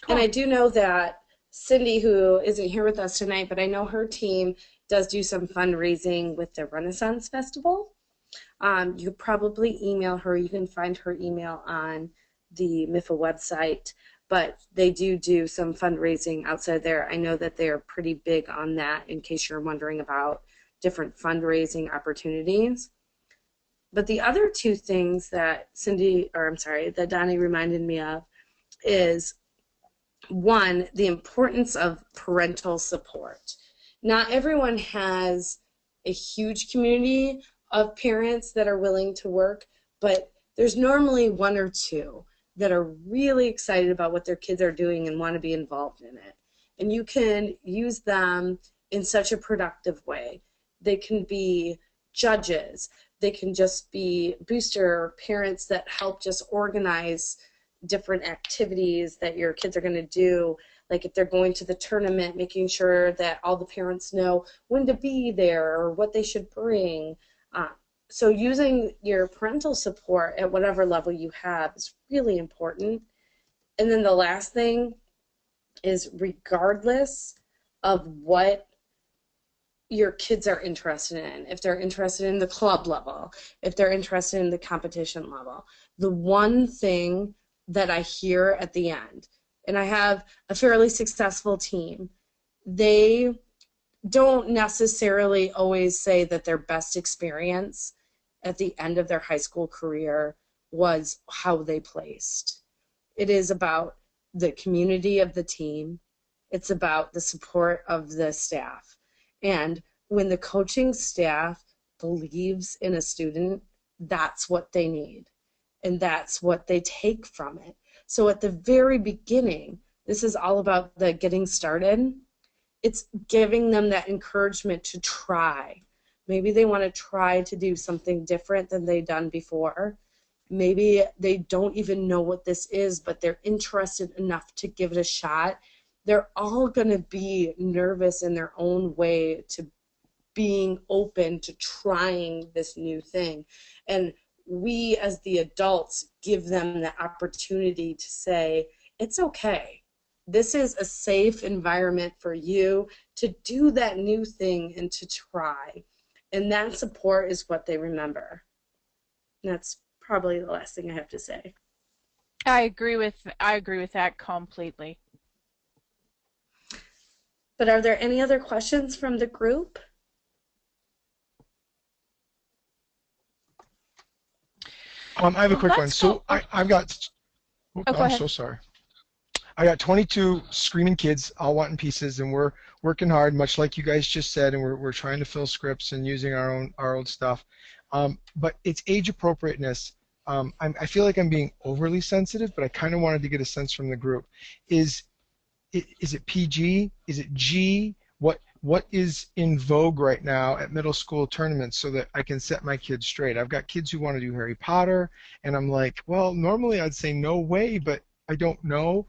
And I do know that Cindy, who isn't here with us tonight, but I know her team does do some fundraising with the Renaissance Festival. You could probably email her. You can find her email on the MIFA website, but they do some fundraising outside there. I know that they're pretty big on that, in case you're wondering about different fundraising opportunities. But the other two things that that Doni reminded me of is, one, the importance of parental support. Not everyone has a huge community of parents that are willing to work, but there's normally one or two that are really excited about what their kids are doing and want to be involved in it. And you can use them in such a productive way. They can be judges. They can just be booster parents that help just organize different activities that your kids are going to do. Like if they're going to the tournament, making sure that all the parents know when to be there or what they should bring. So using your parental support at whatever level you have is really important. And then the last thing is, regardless of what your kids are interested in, if they're interested in the club level, if they're interested in the competition level, the one thing that I hear at the end, and I have a fairly successful team, they don't necessarily always say that their best experience at the end of their high school career was how they placed. It is about the community of the team. It's about the support of the staff. And when the coaching staff believes in a student, that's what they need. And that's what they take from it. So at the very beginning, this is all about the getting started. It's giving them that encouragement to try. Maybe they want to try to do something different than they've done before. Maybe they don't even know what this is, but they're interested enough to give it a shot. They're all going to be nervous in their own way to being open to trying this new thing. And we as the adults give them the opportunity to say, it's okay. This is a safe environment for you to do that new thing and to try. And that support is what they remember. And that's probably the last thing I have to say. I agree with that completely. But are there any other questions from the group? I have a quick one. So I've got, I'm ahead. so sorry. I got 22 screaming kids all wanting pieces, and we're working hard, much like you guys just said, and we're trying to fill scripts and using our old stuff. But it's age appropriateness. I feel like I'm being overly sensitive, but I kind of wanted to get a sense from the group. Is it PG? Is it G? What is in vogue right now at middle school tournaments, so that I can set my kids straight? I've got kids who want to do Harry Potter, and I'm like, well, normally I'd say no way, but I don't know.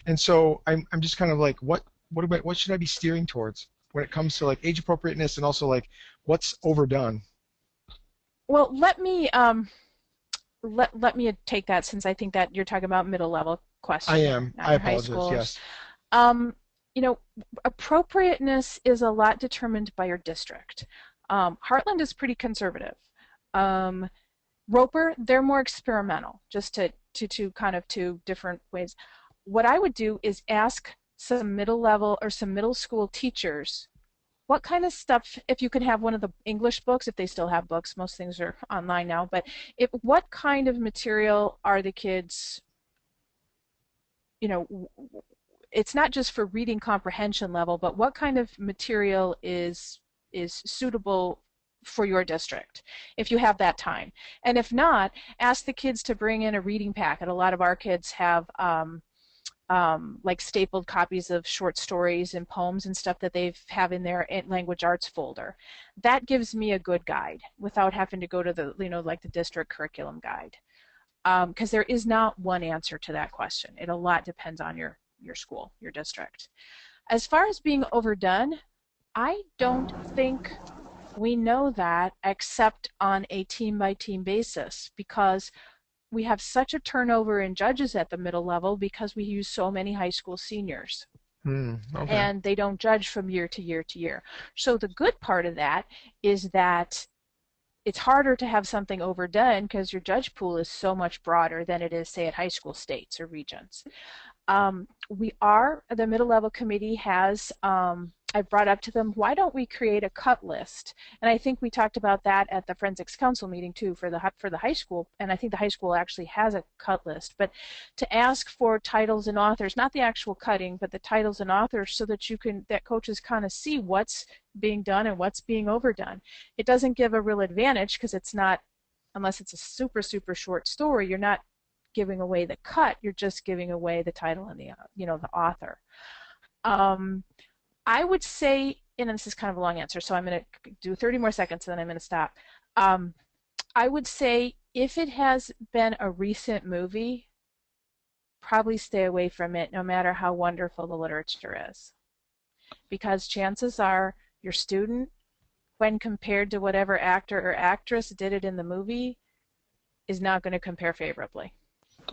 And so I'm just kind of like, what should I be steering towards when it comes to like age appropriateness, and also like what's overdone? Well, let me take that, since I think that you're talking about middle level questions. I am. I apologize. High Yes. You know, appropriateness is a lot determined by your district. Heartland is pretty conservative. Roper, they're more experimental, just to kind of two different ways. What I would do is ask some middle level or some middle school teachers what kind of stuff, if you could have one of the English books, if they still have books, most things are online now, but what kind of material are the kids, you know, it's not just for reading comprehension level, but what kind of material is suitable for your district, if you have that time. And if not, ask the kids to bring in a reading packet. A lot of our kids have like stapled copies of short stories and poems and stuff that they have in their language arts folder. That gives me a good guide without having to go to the, like the district curriculum guide. Because there is not one answer to that question. It a lot depends on your school, your district. As far as being overdone, I don't think we know that except on a team-by-team basis, because we have such a turnover in judges at the middle level because we use so many high school seniors. Okay. And they don't judge from year to year to year. So the good part of that is that it's harder to have something overdone because your judge pool is so much broader than it is, say, at high school states or regions. The middle level committee has, I brought up to them, why don't we create a cut list? And I think we talked about that at the Forensics Council meeting too for the high school, and I think the high school actually has a cut list, but to ask for titles and authors, not the actual cutting, but the titles and authors, so that that coaches kind of see what's being done and what's being overdone. It doesn't give a real advantage because it's not, unless it's a super, super short story, you're not giving away the cut, you're just giving away the title and the author. I would say, and this is kind of a long answer, so I'm going to do 30 more seconds and then I'm going to stop. I would say if it has been a recent movie, probably stay away from it no matter how wonderful the literature is. Because chances are your student, when compared to whatever actor or actress did it in the movie, is not going to compare favorably.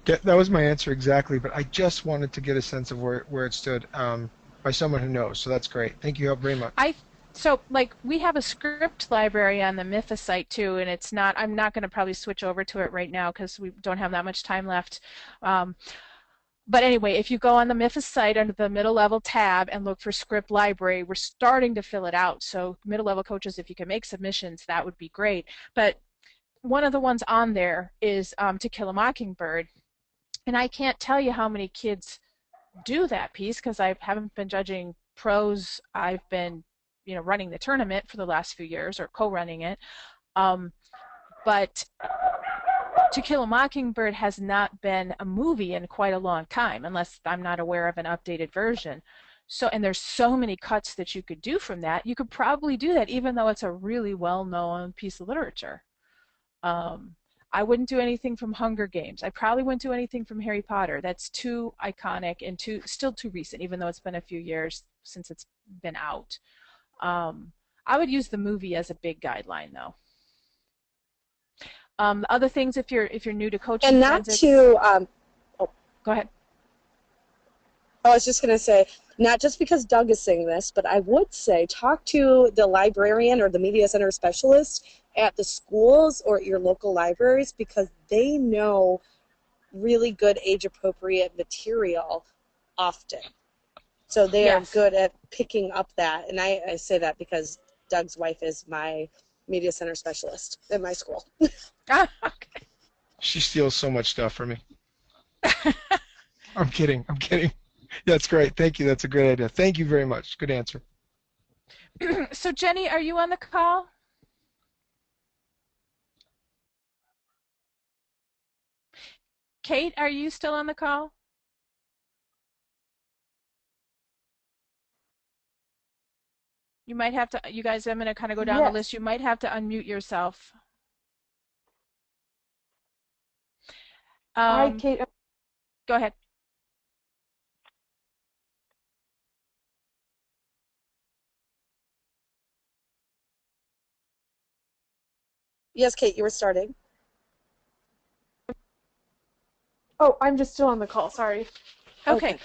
That was my answer exactly, but I just wanted to get a sense of where it stood by someone who knows, so that's great. Thank you very much. So we have a script library on the MIFA site too, and I'm not going to probably switch over to it right now because we don't have that much time left. But anyway, if you go on the MIFA site under the middle level tab and look for script library, we're starting to fill it out. So middle level coaches, if you can make submissions, that would be great. But one of the ones on there is To Kill a Mockingbird. And I can't tell you how many kids do that piece because I haven't been judging prose. I've been, running the tournament for the last few years or co-running it. But To Kill a Mockingbird has not been a movie in quite a long time, unless I'm not aware of an updated version. So, and there's so many cuts that you could do from that. You could probably do that even though it's a really well-known piece of literature. I wouldn't do anything from Hunger Games. I probably wouldn't do anything from Harry Potter. That's too iconic and still too recent, even though it's been a few years since it's been out. I would use the movie as a big guideline, though. Other things, if you're new to coaching, and not to go ahead. I was just going to say, not just because Doug is saying this, but I would say talk to the librarian or the media center specialist at the schools or at your local libraries, because they know really good age-appropriate material often. So they are good at picking up that. And I say that because Doug's wife is my media center specialist at my school. Okay. She steals so much stuff from me. I'm kidding. That's great. Thank you. That's a great idea. Thank you very much. Good answer. So Jenny, are you on the call? Kate, are you still on the call? You might have to, you guys, I'm going to kind of go down the list. You might have to unmute yourself. Hi, Kate. Go ahead. Yes, Kate, you were starting. Oh, I'm just still on the call. Sorry. Okay.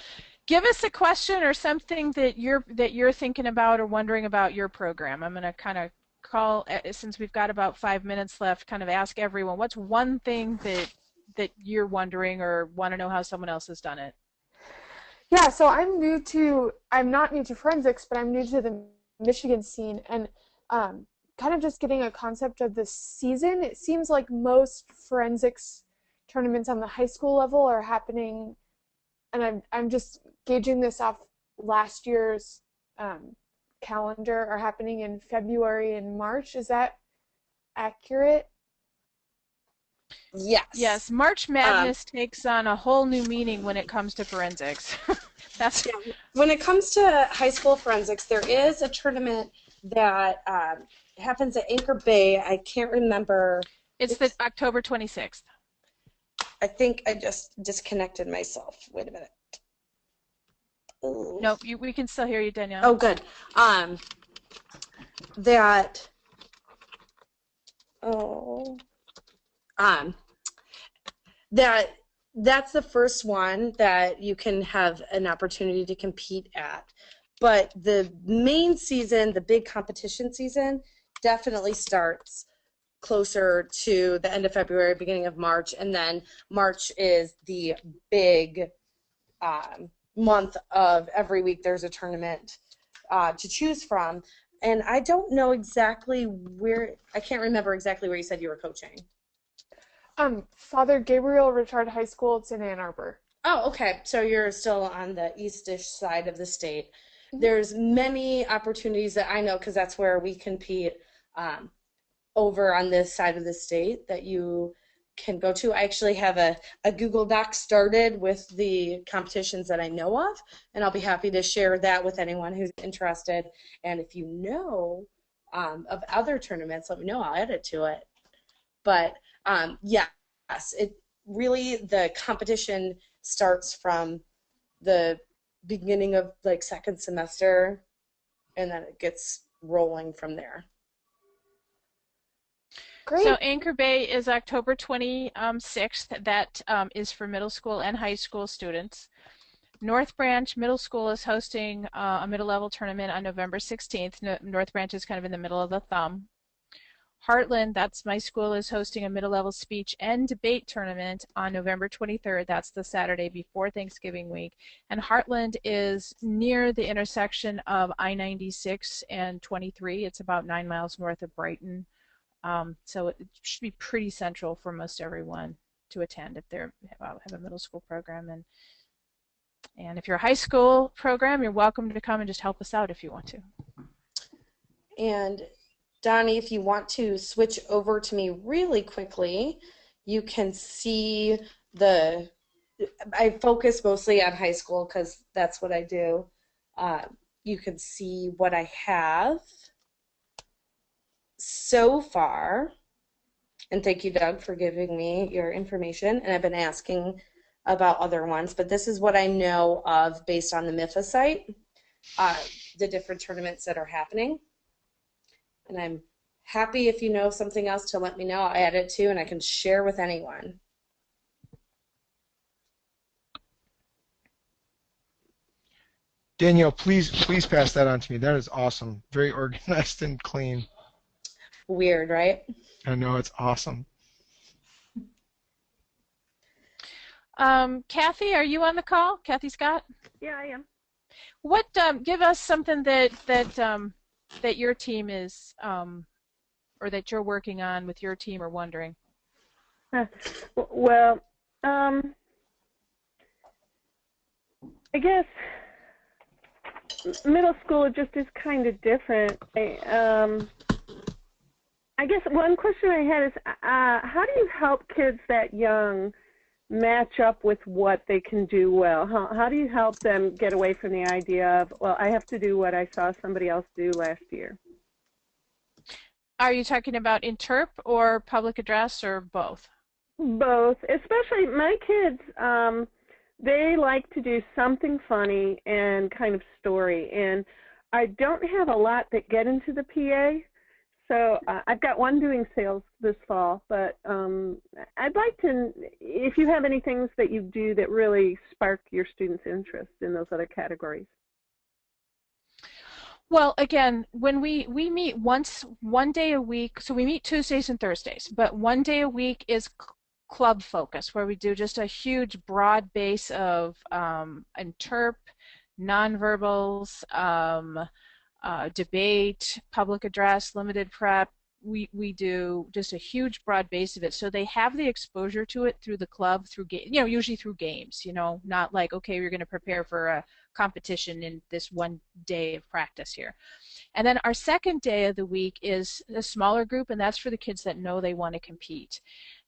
Give us a question or something that you're thinking about or wondering about your program. I'm going to kind of call, since we've got about 5 minutes left, kind of ask everyone, what's one thing that you're wondering or want to know how someone else has done it? Yeah, so I'm not new to forensics, but I'm new to the Michigan scene, and kind of just getting a concept of the season. It seems like most forensics tournaments on the high school level are happening, and I'm just gauging this off last year's calendar, are happening in February and March. Is that accurate? Yes. Yes, March Madness takes on a whole new meaning when it comes to forensics. That's Yeah. When it comes to high school forensics, there is a tournament that happens at Anchor Bay. I can't remember. It's the October 26th. I think I just disconnected myself. Wait a minute. Ooh. No, we can still hear you, Danielle. Oh, good. That. Oh. That's the first one that you can have an opportunity to compete at. But the main season, the big competition season, definitely starts closer to the end of February, beginning of March, and then March is the big month of every week there's a tournament to choose from. And I don't know exactly where, I can't remember exactly where you said you were coaching. Father Gabriel Richard High School. It's in Ann Arbor. Oh, okay. So you're still on the eastish side of the state. There's many opportunities that I know because that's where we compete over on this side of the state that you can go to. I actually have a Google Doc started with the competitions that I know of, and I'll be happy to share that with anyone who's interested. And if you know of other tournaments, let me know. I'll add it to it. But yes, it really, the competition starts from the beginning of like second semester, and then it gets rolling from there. Great. So Anchor Bay is October 26th. That is for middle school and high school students. North Branch Middle School is hosting a middle level tournament on November 16th. North Branch is kind of in the middle of the thumb. Heartland, that's my school, is hosting a middle level speech and debate tournament on November 23rd. That's the Saturday before Thanksgiving week. And Heartland is near the intersection of I-96 and 23. It's about 9 miles north of Brighton. So it should be pretty central for most everyone to attend if they have a middle school program. And if you're a high school program, you're welcome to come and just help us out if you want to. And Donnie, if you want to switch over to me really quickly, you can see I focus mostly on high school because that's what I do. You can see what I have so far. And thank you, Doug, for giving me your information. And I've been asking about other ones, but this is what I know of based on the MIFA site, the different tournaments that are happening. And I'm happy if you know something else to let me know. I'll add it too, and I can share with anyone. Danielle, please pass that on to me. That is awesome. Very organized and clean. Weird, right? I know, it's awesome. Kathy, are you on the call? Kathy Scott? Yeah, I am. What give us something that your team is or that you're working on with your team or wondering? Well, I guess middle school just is kind of different. I guess one question I had is, how do you help kids that young match up with what they can do well? How do you help them get away from the idea of, well, I have to do what I saw somebody else do last year? Are you talking about interp or public address or both? Both. Especially my kids, they like to do something funny and kind of story. And I don't have a lot that get into the PA. So I've got one doing sales this fall, but I'd like to, if you have any things that you do that really spark your students' interest in those other categories. Well, again, when we meet one day a week, so we meet Tuesdays and Thursdays, but one day a week is club focus, where we do just a huge broad base of interp, nonverbals, debate, public address, limited prep. We do just a huge broad base of it, so they have the exposure to it through the club, through usually through games. Not like, okay, you're going to prepare for a competition in this one day of practice here. And then our second day of the week is a smaller group, and that's for the kids that know they want to compete.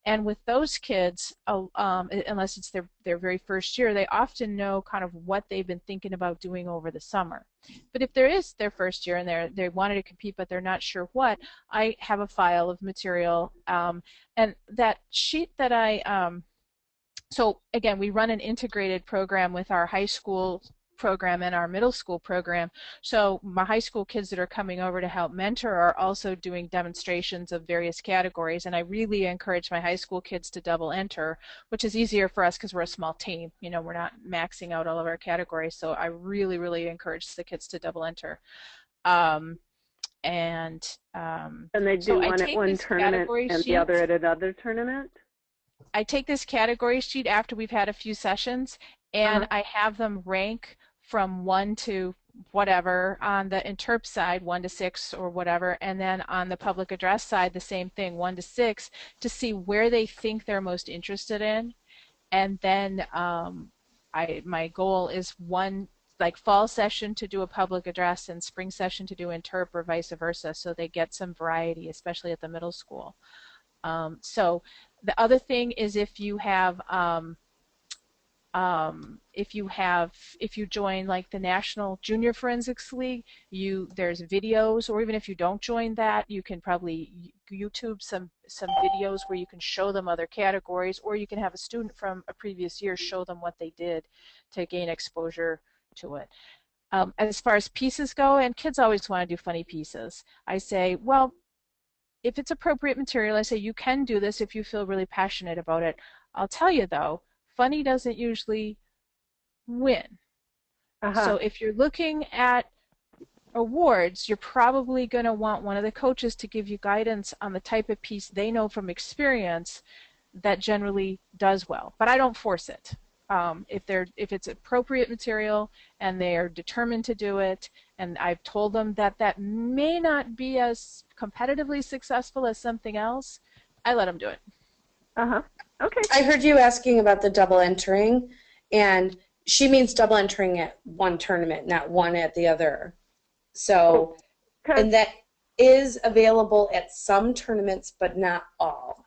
And with those kids, unless it's their very first year, they often know kind of what they've been thinking about doing over the summer. But if there is their first year and they wanted to compete but they're not sure what, I have a file of material. And that sheet that so again, we run an integrated program with our high school program and our middle school program. So my high school kids that are coming over to help mentor are also doing demonstrations of various categories, and I really encourage my high school kids to double enter, which is easier for us because we're a small team. You know, we're not maxing out all of our categories, so I really, really encourage the kids to double enter. And they do one at one tournament and the other at another tournament? I take this category sheet after we've had a few sessions, and I have them rank from 1 to whatever on the interp side, 1 to 6 or whatever, and then on the public address side, the same thing, 1 to 6, to see where they think they're most interested in. And then my goal is one, like fall session to do a public address and spring session to do interp or vice versa, so they get some variety, especially at the middle school. So the other thing is if you join like the National Junior Forensics League, there's videos, or even if you don't join that, you can probably YouTube some videos where you can show them other categories, or you can have a student from a previous year show them what they did to gain exposure to it. As far as pieces go, and kids always want to do funny pieces, I say, well, if it's appropriate material, I say you can do this if you feel really passionate about it. I'll tell you though, funny doesn't usually win. So if you're looking at awards, you're probably going to want one of the coaches to give you guidance on the type of piece they know from experience that generally does well. But I don't force it. If it's appropriate material and they are determined to do it, and I've told them that may not be as competitively successful as something else, I let them do it. Okay. I heard you asking about the double entering, and she means double entering at one tournament, not one at the other. So, and that is available at some tournaments, but not all.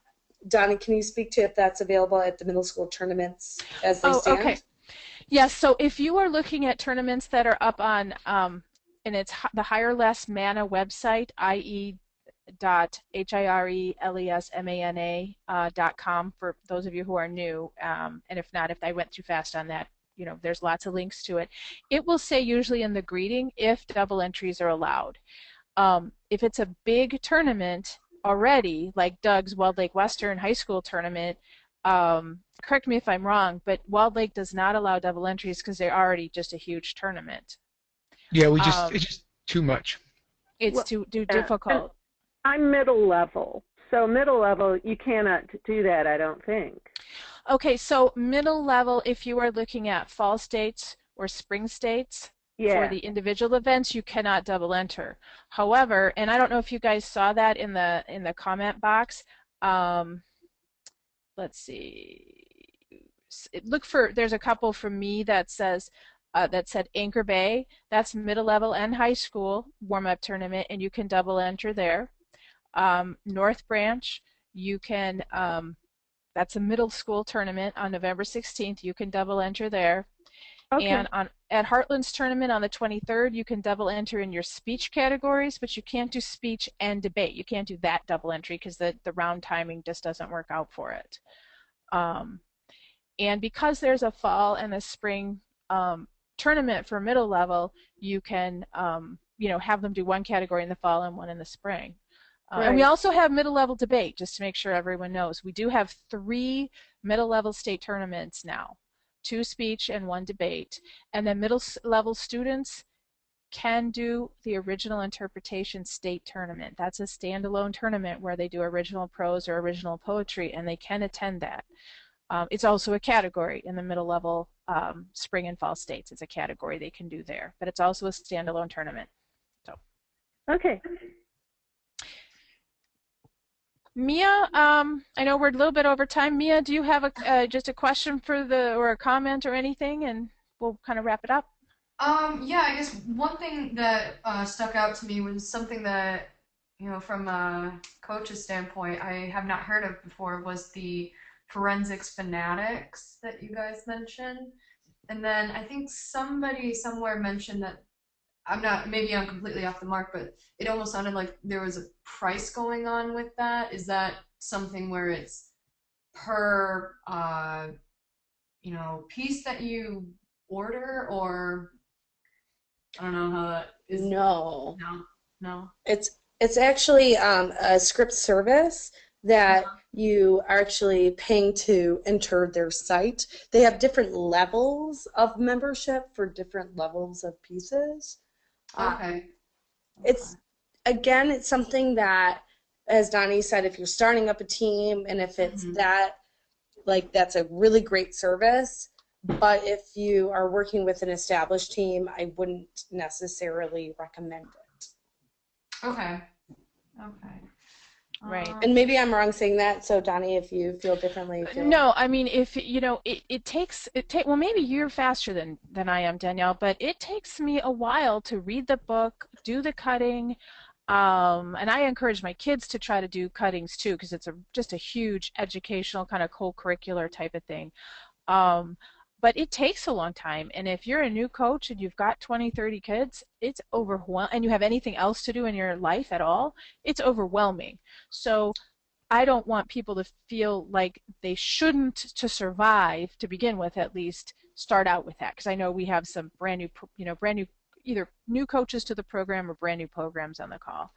Doni, can you speak to if that's available at the middle school tournaments as they stand? Okay. Yes, so if you are looking at tournaments that are up on, and it's the Higher Less Mana website, ie.hirelesmana.com for those of you who are new, and if not, if I went too fast on that, you know, there's lots of links to it. It will say usually in the greeting if double entries are allowed. If it's a big tournament already, like Doug's Walled Lake Western High School tournament, correct me if I'm wrong, but Walled Lake does not allow double entries because they're already just a huge tournament. Yeah, it's just too much. It's too difficult. I'm middle level, so middle level you cannot do that, I don't think. Okay, so middle level, if you are looking at fall states or spring states, for the individual events, you cannot double enter. However, and I don't know if you guys saw that in the comment box. Let's see. There's a couple from me that says that said Anchor Bay. That's middle level and high school warm-up tournament, and you can double enter there. North Branch, you can. That's a middle school tournament on November 16th. You can double enter there. Okay. And at Heartland's tournament on the 23rd, you can double enter in your speech categories, but you can't do speech and debate. You can't do that double entry because the round timing just doesn't work out for it. And because there's a fall and a spring tournament for middle level, you can have them do one category in the fall and one in the spring. Right. And we also have middle level debate, just to make sure everyone knows. We do have 3 middle level state tournaments now. 2 speech and 1 debate, and then middle level students can do the original interpretation state tournament. That's a standalone tournament where they do original prose or original poetry, and they can attend that. It's also a category in the middle level spring and fall states. It's a category they can do there, but it's also a standalone tournament. So. Okay. Mia, I know we're a little bit over time. Mia, do you have just a question or a comment or anything, and we'll kind of wrap it up? Yeah, I guess one thing that stuck out to me was something that from a coach's standpoint, I have not heard of before was the forensics fanatics that you guys mentioned. And then I think somebody somewhere mentioned that maybe I'm completely off the mark, but it almost sounded like there was a price going on with that. Is that something where it's per, piece that you order, or I don't know how that is? No. No. It's actually a script service that you are actually paying to enter their site. They have different levels of membership for different levels of pieces. Okay. It's something that, as Donnie said, if you're starting up a team and if it's that's a really great service. But if you are working with an established team, I wouldn't necessarily recommend it. Okay. Right. And maybe I'm wrong saying that, so Donnie, if you feel differently. No, I mean, if well, maybe you're faster than I am, Danielle, but it takes me a while to read the book, do the cutting, and I encourage my kids to try to do cuttings too, because it's just a huge educational kind of co-curricular type of thing. But it takes a long time, and if you're a new coach and you've got 20, 30 kids, it's overwhelming, and you have anything else to do in your life at all, it's overwhelming. So I don't want people to feel like they shouldn't, to survive, to begin with at least, start out with that, because I know we have some brand new either new coaches to the program or brand new programs on the call.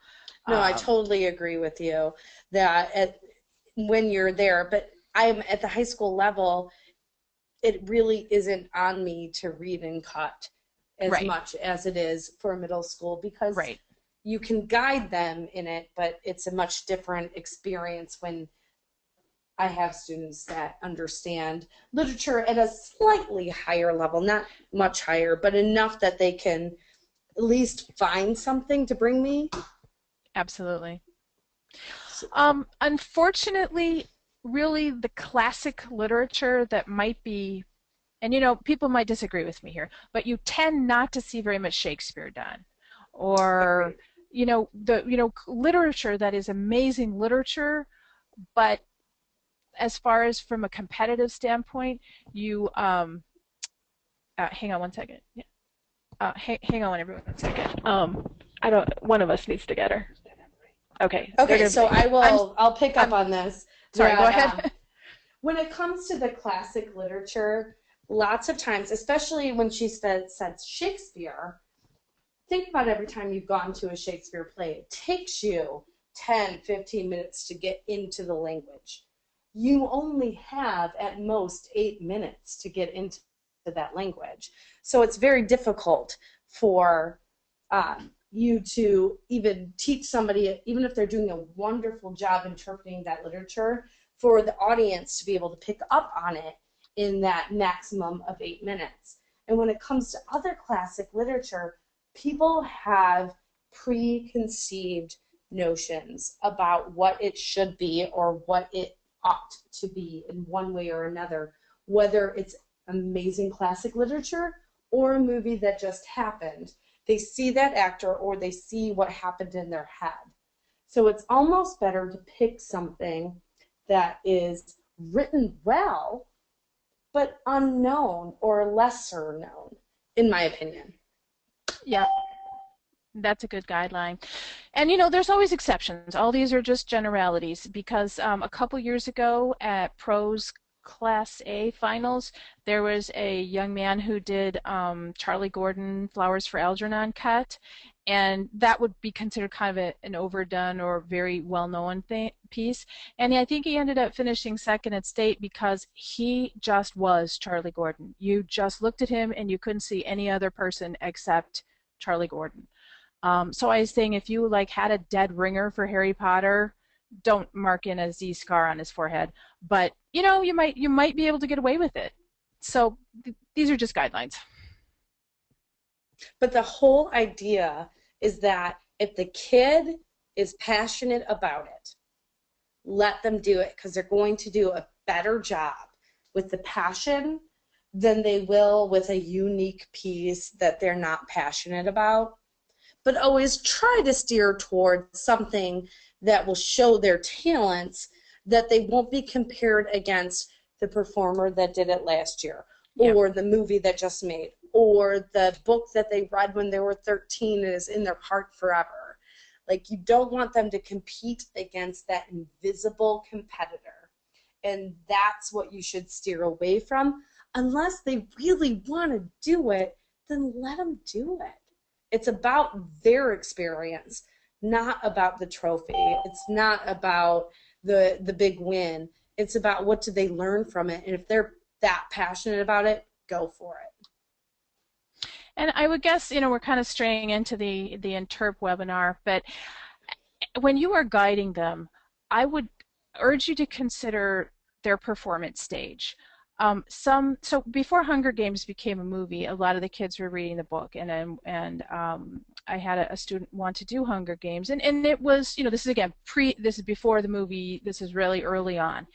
No, I totally agree with you that when you're there, but I'm at the high school level, it really isn't on me to read and cut as much as it is for middle school, because you can guide them in it, but it's a much different experience when I have students that understand literature at a slightly higher level, not much higher, but enough that they can at least find something to bring me. Absolutely. Unfortunately, really the classic literature that might be, and people might disagree with me here, but you tend not to see very much Shakespeare done, or the literature that is amazing literature, but as far as from a competitive standpoint, you hang on one second. Hang on everyone 1 second. One of us needs to get her. Okay, so I'll pick up on this. Sorry, go ahead. When it comes to the classic literature, lots of times, especially when she says Shakespeare, think about every time you've gone to a Shakespeare play. It takes you 10, 15 minutes to get into the language. You only have at most 8 minutes to get into that language. So it's very difficult for you to even teach somebody, even if they're doing a wonderful job interpreting that literature, for the audience to be able to pick up on it in that maximum of 8 minutes. And when it comes to other classic literature, people have preconceived notions about what it should be or what it ought to be in one way or another, whether it's amazing classic literature or a movie that just happened. They see that actor or they see what happened in their head. So it's almost better to pick something that is written well, but unknown or lesser known, in my opinion. Yeah, that's a good guideline. And there's always exceptions. All these are just generalities, because a couple years ago at Prose Class A finals, there was a young man who did Charlie Gordon Flowers for Algernon cut, and that would be considered kind of an overdone or very well-known piece. And I think he ended up finishing second at state because he just was Charlie Gordon. You just looked at him and you couldn't see any other person except Charlie Gordon. So I was saying, if you had a dead ringer for Harry Potter, don't mark in a Z scar on his forehead. But you might be able to get away with it. So these are just guidelines. But the whole idea is that if the kid is passionate about it, let them do it, because they're going to do a better job with the passion than they will with a unique piece that they're not passionate about. but always try to steer towards something that will show their talents, that they won't be compared against the performer that did it last year, or the movie that just made, or the book that they read when they were 13 and is in their heart forever. Like, you don't want them to compete against that invisible competitor. And that's what you should steer away from. Unless they really want to do it, then let them do it. It's about their experience, not about the trophy. It's not about the big win. It's about what do they learn from it. And if they're that passionate about it, go for it. And I would guess, we're kind of straying into the Interp webinar, but when you are guiding them, I would urge you to consider their performance stage. So before Hunger Games became a movie, a lot of the kids were reading the book, and I had a student want to do Hunger Games, and it was, this is before the movie, this is really early on,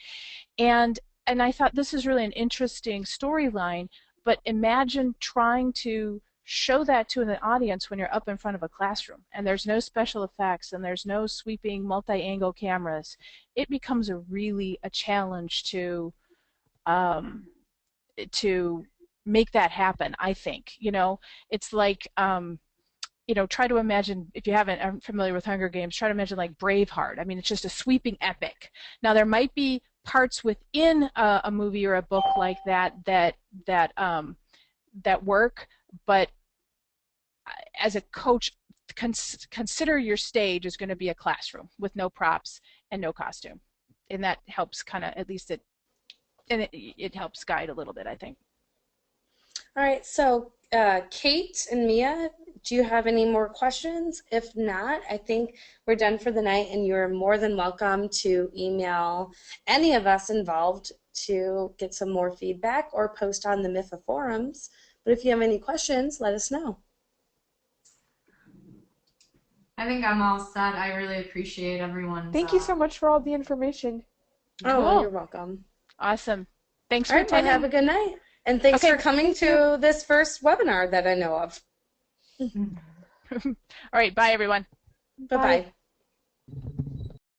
and I thought this is really an interesting storyline, but imagine trying to show that to an audience when you're up in front of a classroom, and there's no special effects, and there's no sweeping multi-angle cameras. It becomes a challenge to make that happen, I think. It's like, try to imagine, if you aren't familiar with Hunger Games, try to imagine like Braveheart. I mean, it's just a sweeping epic. Now, there might be parts within a movie or a book like that work, but as a coach, consider your stage is going to be a classroom with no props and no costume, and that helps it helps guide a little bit, I think. All right, so Kate and Mia, do you have any more questions? If not, I think we're done for the night, and you're more than welcome to email any of us involved to get some more feedback or post on the MIFA forums. But if you have any questions, let us know. I think I'm all set. I really appreciate everyone's. Thank you so much for all the information. Oh, Cool. you're welcome. Awesome. Thanks All for right, well, attending. have a good night. And thanks for coming to this first webinar that I know of. All right, bye everyone. Bye-bye.